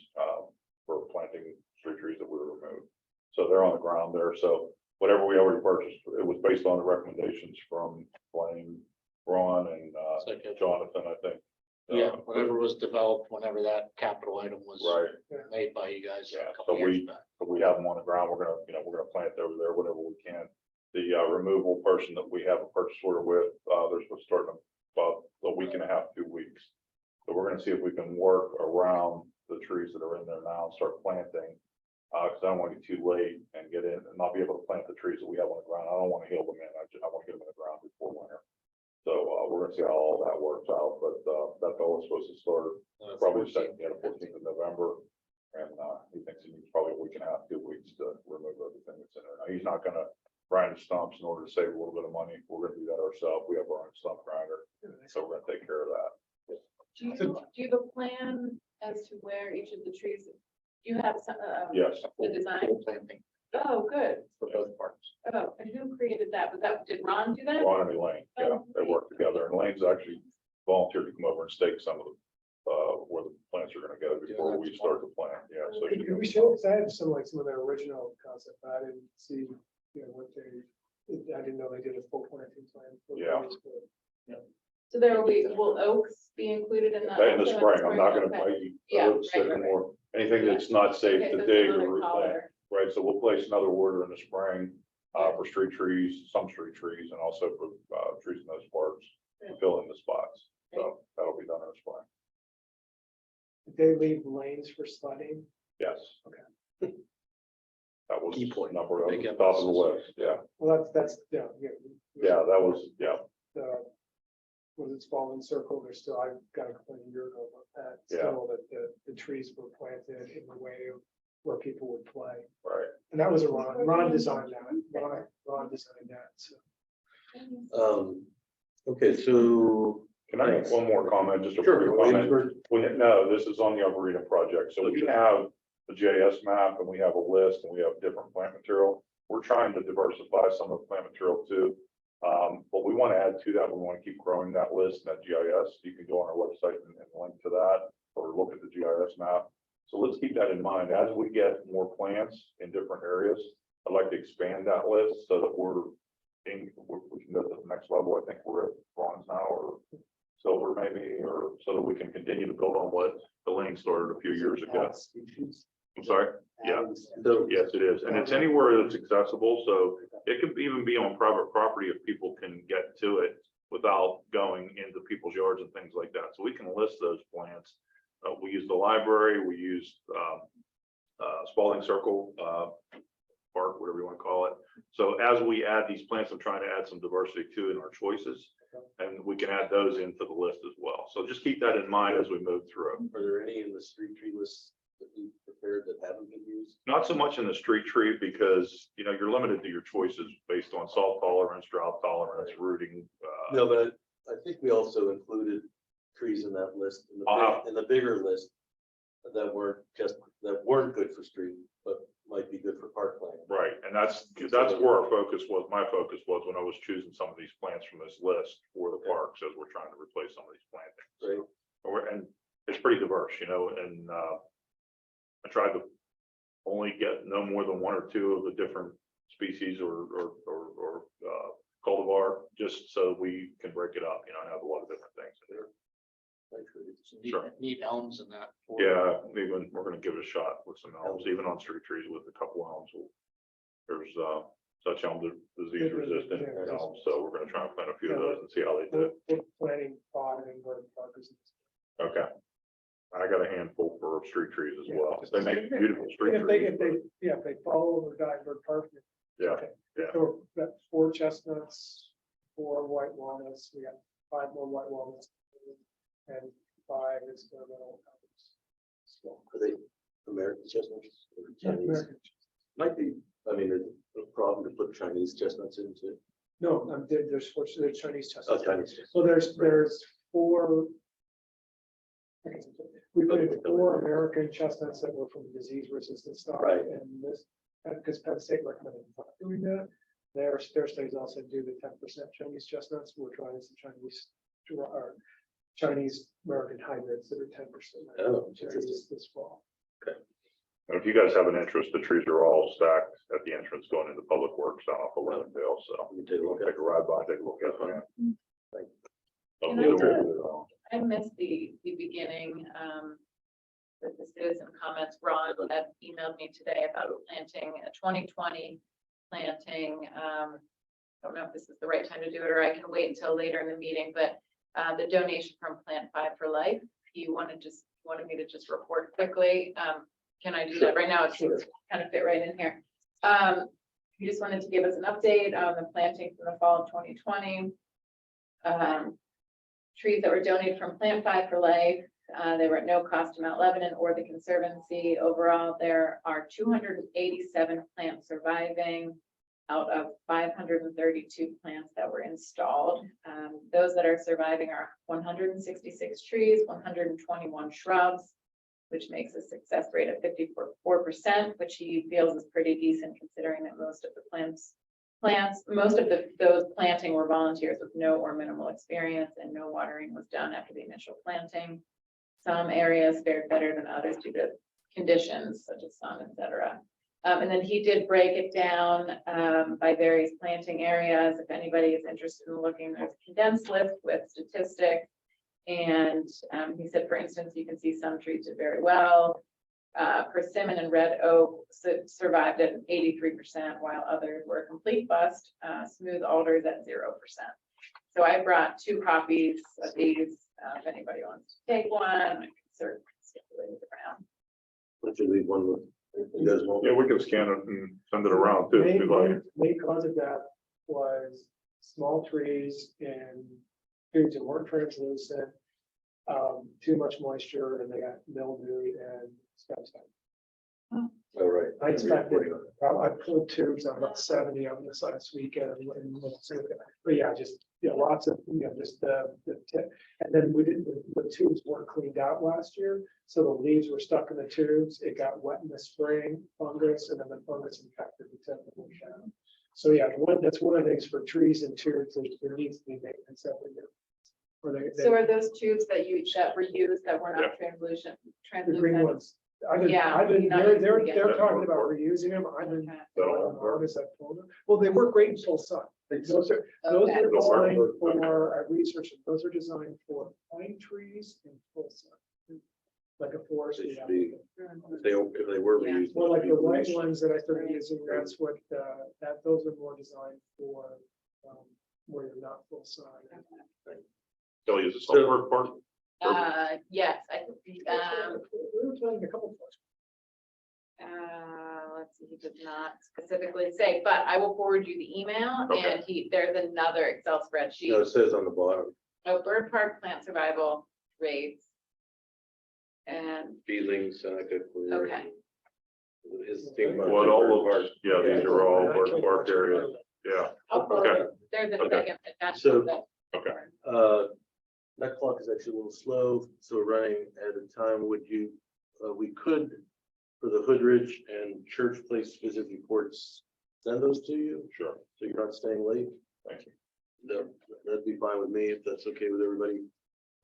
for planting street trees that we removed. So they're on the ground there. So whatever we already purchased, it was based on the recommendations from Blaine, Ron, and It's like a- Jonathan, I think. Yeah, whatever was developed, whenever that capital item was Right. made by you guys Yeah, a couple so years back. But we have them on the ground. We're gonna, we're gonna plant over there, whatever we can. The removal person that we have a purchase order with, they're supposed to start in about a week and a half, 2 weeks. So we're gonna see if we can work around the trees that are in there now and start planting. Cause I don't wanna get too late and get in and not be able to plant the trees that we have on the ground. I don't wanna heal them in. I wanna get them in the ground before winter. So, we're gonna see how all that works out, but, that bill is supposed to start probably second, 14th of November. And he thinks he needs probably a week and a half, 2 weeks to remove everything that's in there. Now, he's not gonna grind the stumps in order to save a little bit of money. We're gonna do that ourselves. We have our own stump grinder, so we're gonna take care of that. Do you have a plan as to where each of the trees, do you have some, Yes, the design? Full planting Oh, good. for both parts. Oh, and who created that? Did Ron do that? Ron and Elaine, yeah, they work together. And Elaine's actually volunteered to come over and stake some of the, where the plants are gonna go before we start the plant. Yeah, so. she Could we knows. show, because I had some of their original concept, but I didn't see, what I didn't know they did a full planting plan. for Yeah. trees, but- So there will oaks be included in that? In the also spring, I'm not gonna Okay. bite you. Yeah, I would say right. more, anything that's not safe Okay, to so dig it's or another replant. collar. Right, so we'll place another order in the spring, for street trees, some street trees, and also for, trees in those parks, to fill in the spots. So that'll be done in the spring. Did they leave lanes for sledding? Yes. Okay. That was Key point. number on Big the top of the emphasis. list, yeah. Well, that's, yeah. Yeah, that was, yeah, Was it Spalding Circle? There's still, I got a complaint a year ago about that. Yeah. Still, that the trees were planted in the way of where people would play. right. And that was a Ron designed that. Ron designed that, so. Okay, so. Can I make one more comment, just a Sure. brief comment? No, this is on the Arboretum project, so we have the GIS map and we have a list and we have different plant material. We're trying to diversify some of the plant material too. But we want to add to that, we want to keep growing that list, that GIS. You can go on our website and link to that, or look at the GIS map. So let's keep that in mind, as we get more plants in different areas, I'd like to expand that list so that we can go to the next level. I think we're at bronze now, or silver maybe, or so that we can continue to build on what Elaine started a few years ago. I'm sorry? Yeah. So, Yes, it is. And it's anywhere that's accessible. So it could even be on private property if people can get to it without going into people's yards and things like that. So we can list those plants. We use the library, we use Spalding Circle Park, whatever you want to call it. So as we add these plants, I'm trying to add some diversity too in our choices. And we can add those into the list as well. So just keep that in mind as we move through. are there any in the street tree list that you prepared that haven't been used? Not so much in the street tree because, you're limited to your choices based on salt tolerance, drought tolerance, rooting. No, but I think we also included trees in that list, in the bigger list. That weren't good for street, but might be good for parkland. Right, and that's where our focus was, my focus was when I was choosing some of these plants from this list for the parks, as we're trying to replace some of these plantings. Right. And it's pretty diverse, and I tried to only get no more than one or two of the different species or cultivar, just so we can break it up, and have a lot of different things in there. Some neat- Sure. Neat elms in that. Yeah, even, we're gonna give it a shot with some elms, even on street trees with a couple elms. There's such elm disease resistant elms, so we're gonna try and plant a few of those and see how they do. We're planning pot and Gordon Parkers. Okay. I got a handful for street trees as Yeah. well. They make beautiful street If trees. they follow the Dyersburg Park. Yeah, Okay. yeah. So we've got 4 chestnuts, 4 white walnuts, we got 5 more white walnuts. And 5 experimental. Are they American chestnuts or Yeah, Chinese? American. Might be, is it a problem to put Chinese chestnuts into? No, there's Chinese Oh, chestnuts. Chinese. So there's 4. We put in 4 American chestnuts that were from disease resistant stock. Right. And this, because Penn State recommended not doing that. their studies also do the 10% Chinese chestnuts. We're trying some or Chinese American hybrids that are 10%. Oh, This fall. And if you guys have an interest, the trees are all stacked at the entrance going into Public Works down off of Levendale, so. You take a look at Take a ride by, take a look at it. And I missed the beginning, with the citizen comments. Ron had emailed me today about planting a 2020 planting. Don't know if this is the right time to do it, or I can wait until later in the meeting, but the donation from Plant 5 for Life, he wanted me to just report quickly. Can I do that right now? It's kind of fit right in here. He just wanted to give us an update on the planting from the fall of 2020. Trees that were donated from Plant 5 for Life. They were at no cost to Mount Lebanon or the Conservancy. Overall, there are 287 plants surviving out of 532 plants that were installed. Those that are surviving are 166 trees, 121 shrubs, which makes a success rate of 54%, which he feels is pretty decent considering that most of those planting were volunteers with no or minimal experience, and no watering was done after the initial planting. Some areas fared better than others due to conditions such as sun, etc. And then he did break it down by various planting areas. If anybody is interested in looking, there's a condensed list with statistics. And he said, for instance, you can see some trees did very well. Persimmon and red oak survived at 83%, while others were a complete bust. Smooth alders at 0%. So I brought 2 copies of these. If anybody wants to take one, I can circulate it around. Let's just leave one with, you guys won't. Yeah, we can scan it and send it around too. if you'd like. Main cause of that was small trees and trees that weren't translucent, too much moisture, and they got mildew and stuff. All right. I expected, I pulled tubes on about 70 of them this last weekend. But yeah, just, lots of, just the tip. And then the tubes weren't cleaned out last year. So the leaves were stuck in the tubes. It got wet in the spring, fungus, and then the fungus infected the tip of the shadow. So yeah, that's one of the things for trees and tubes, there needs to be maintenance every year. So are those tubes that were used that were not The green translucent? ones. Yeah, They're talking about reusing them. I've been. Well, they work great in full sun. Those are Okay. designed for, I researched, those are designed for pine trees in full sun. Like a forest. They should be, if they were Yeah. reused. Well, like the white ones that I started using, that's what, those are more designed for, where you're not full sun. They'll use the sulfur part. Yes, I think, We were playing a couple of. let's see, he did not specifically say, but I will forward you the email, and there's another Excel No, spreadsheet. it says on the bottom, Oh, Bird Park plant survival rates. And, feelings, Seneca. Clear. okay, His thing about What the all bird of, park. yeah, these are all Bird Park areas. Yeah, I'll forward Okay. it. There's a Okay. second attached So- to that. Okay. That clock is actually a little slow, so we're running at a time. Would you, we could, for the Hoodridge and Church Place visit reports, send those to you, Sure. so you're not staying late? Thank you. That'd be fine with me, if that's okay with everybody.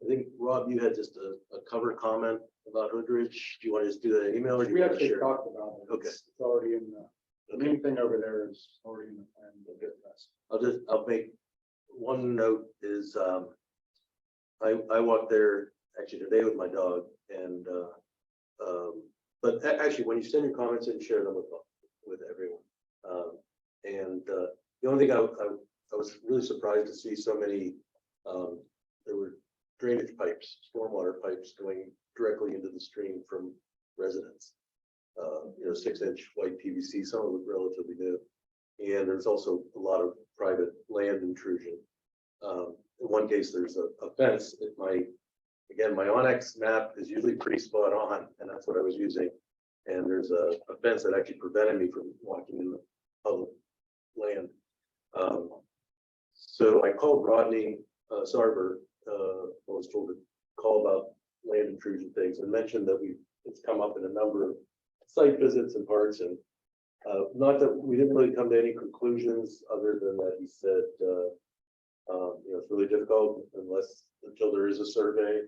I think, Rob, you had just a cover comment about Hoodridge. Do you want to just do that in email, or do you We want to actually share? talked about it. Okay. It's already in the main thing over there is already in the plan. I'll make one note is, I walked there actually today with my dog and, but actually, when you send your comments in, share them with everyone. The only thing I was really surprised to see so many, there were drainage pipes, stormwater pipes going directly into the stream from residents. 6-inch white PVC, some of them relatively new. And there's also a lot of private land intrusion. In one case, there's a fence at my Onyx map is usually pretty spot on, and that's what I was using. And there's a fence that actually prevented me from walking in the public land. So I called Rodney Sarver, I was told to call about land intrusion things, and mentioned that it's come up in a number of site visits and parts, and Not that we didn't really come to any conclusions other than that he said, it's really difficult until there is a survey.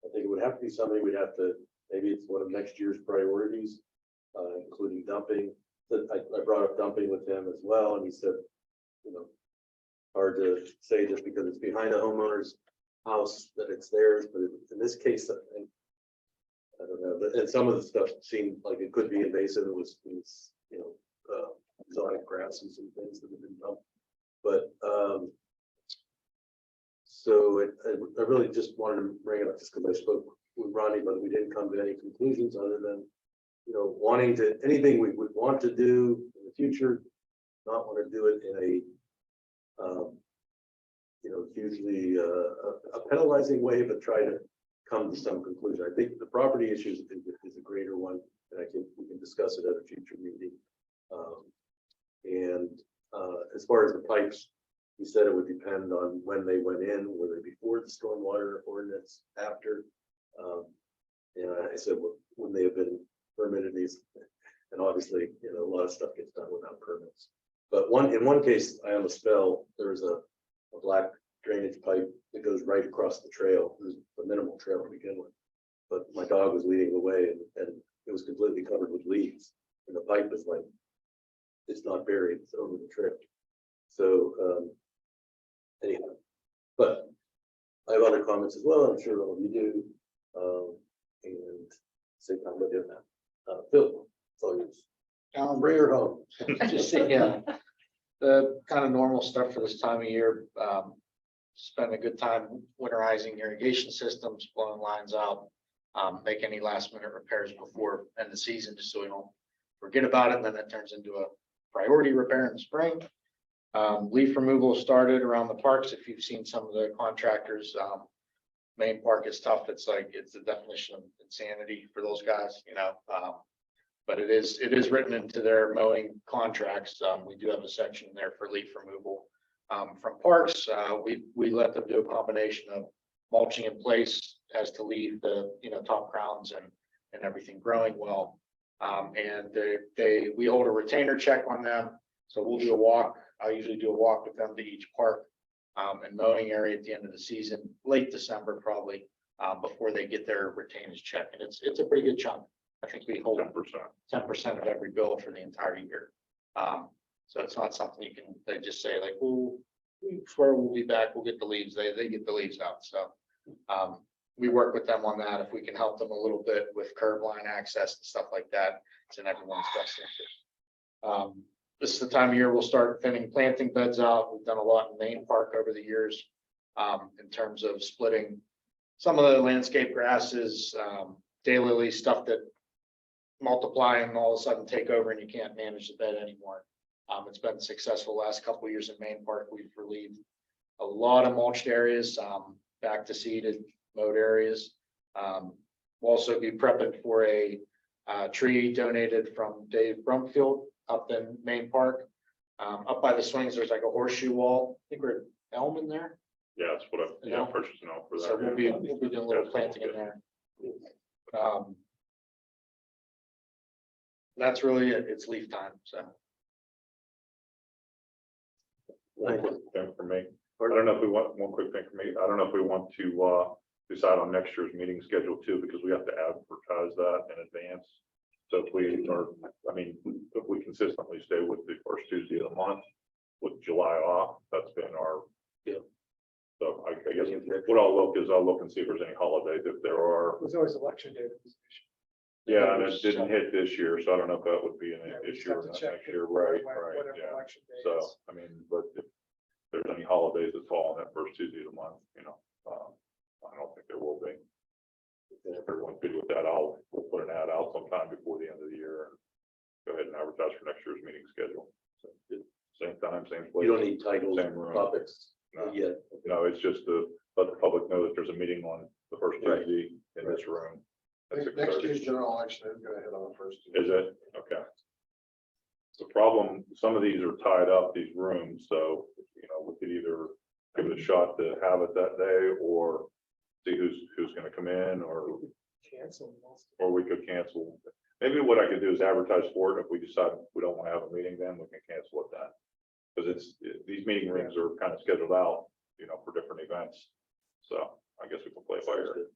I think it would have to be something we'd have to, maybe it's one of next year's priorities, including dumping. That I brought up dumping with him as well, and he said, hard to say just because it's behind a homeowner's house that it's theirs, but in this case, I don't know, but and some of the stuff seemed like it could be invasive. It was exotic grasses and things that have been dumped. But so I really just wanted to bring it up just because I spoke with Ronnie, but we didn't come to any conclusions other than, wanting to, anything we would want to do in the future, not want to do it in a, hugely a penalizing way, but try to come to some conclusion. I think the property issues is a greater one, and we can discuss it at a future meeting. As far as the pipes, he said it would depend on when they went in, whether before the stormwater ordinance, after. And I said, well, when they have been permitted these, and obviously, a lot of stuff gets done without permits. But in one case, I on the spell, there's a black drainage pipe that goes right across the trail. There's a minimal trail to begin with. But my dog was leading the way and it was completely covered with leaves. And the pipe is like, it's not buried, it's over the trail. So anyhow, but I have other comments as well. I'm sure all of you do. And same time with him now. Phil, it's all yours. Bring her home. Just the kind of normal stuff for this time of year. Spend a good time winterizing irrigation systems, blowing lines out, make any last minute repairs before end of season, just so we don't forget about it. And then that turns into a priority repair in the spring. Leaf removal started around the parks. If you've seen some of the contractors, Main Park is tough. It's the definition of insanity for those guys, but it is written into their mowing contracts. We do have a section there for leaf removal. From parks, we let them do a combination of mulching in place as to leave the, top crowns and everything growing well. And we hold a retainer check on them. So we'll do a walk. I usually do a walk with them to each park and mowing area at the end of the season, late December, probably, before they get their retainage check. And it's a pretty good chunk. I think we hold 10% of every bill for the entire year. So it's not something they just say like, "Oh, we swear we'll be back. We'll get the leaves." They get the leaves out. So we work with them on that. If we can help them a little bit with curb line access and stuff like that, it's in everyone's best interest. This is the time of year we'll start thinning planting beds out. We've done a lot in Main Park over the years in terms of splitting some of the landscape grasses, daylily stuff that multiply and all of a sudden take over and you can't manage the bed anymore. It's been successful last couple of years in Main Park. We've relieved a lot of mulched areas, back to seeded mowed areas. We'll also be prepping for a tree donated from Dave Brumfield up in Main Park. Up by the swings, there's like a horseshoe wall. I think we're at Elm in there. Yeah, that's what I purchased now for that. So we'll be doing a little planting in there. That's really it. It's leaf time. So. Thing for me. I don't know if we want one quick thing for me. I don't know if we want to decide on next year's meeting schedule too, because we have to advertise that in advance. So if we consistently stay with the first Tuesday of the month with July off, that's been our. Yeah. So I guess what I'll look and see if there's any holidays. If there are, It was always election day. yeah, and it didn't hit this year, so I don't know if that would be an Yeah, we just issue have or to not check next year. it, Right, whatever yeah. election day So, is. but if there's any holidays that fall on that first Tuesday of the month, I don't think there will be. If everyone's good with that, we'll put an ad out sometime before the end of the year and go ahead and advertise for next year's meeting schedule. So, same time, same place. You don't need titles, Same room. topics No. yet. It's just to let the public know that there's a meeting on the first Right. Tuesday in this room. at Next 6:30. year's general election is gonna hit on the first. Is it? Okay. The problem, some of these are tied up, these rooms, so, we could either give it a shot to have it that day or see who's gonna come in or Cancel. we could cancel. Maybe what I could do is advertise for it. If we decide we don't want to have a meeting, then we can cancel it then. Because these meeting rooms are kind of scheduled out, for different events. So I guess we can play it by ear.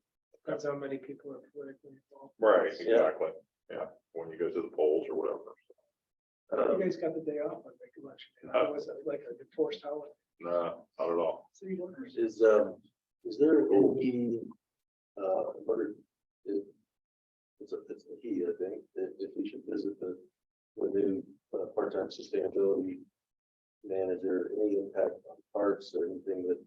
That's how many people are politically involved. Right, Yeah. exactly. Yeah, when you go to the polls or whatever. You guys got the day off on the election. Day. It was like a enforced holiday. No, not at all. City workers. Is there any, it's a key, I think, if we should visit the new part-time sustainability manager, any impact on parks or anything that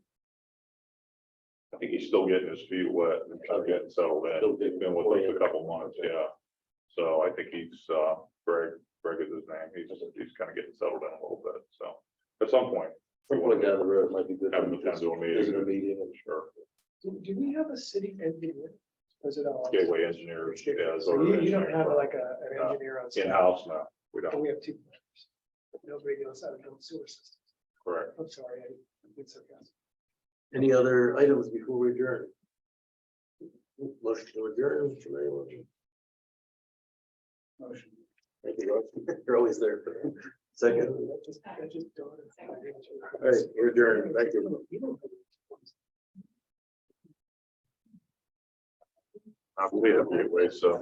I think he's still getting his feet wet and kind of getting settled in. Still He's getting been with us a couple months, yeah. So I think he's, Greg is his name. He's kind of getting settled in a little bit, so. At some point. some point down the road might be good. Have him attend to a meeting. Visit a meeting and Sure. Do we have a city engineer? Or is it all? Gateway engineers. yeah, is So our you don't engineering have firm. like an engineer on. staff? In-house, no, we But don't, we have two. Nobody knows how to build sewer systems. correct. I'm sorry, I'm with sarcasm. any other items before we adjourn? Motion to adjourn, Mr. Mayor, Motion. thank you, Rob. You're always there. Second, I just don't. all right, we're adjourned, thank you. I believe it Gateway, so.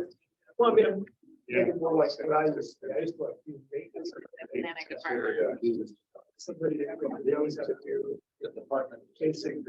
Well, I mean, I'm thinking more like, I just like. you make this- Dynamic department. Somebody, they always have to do the department facing.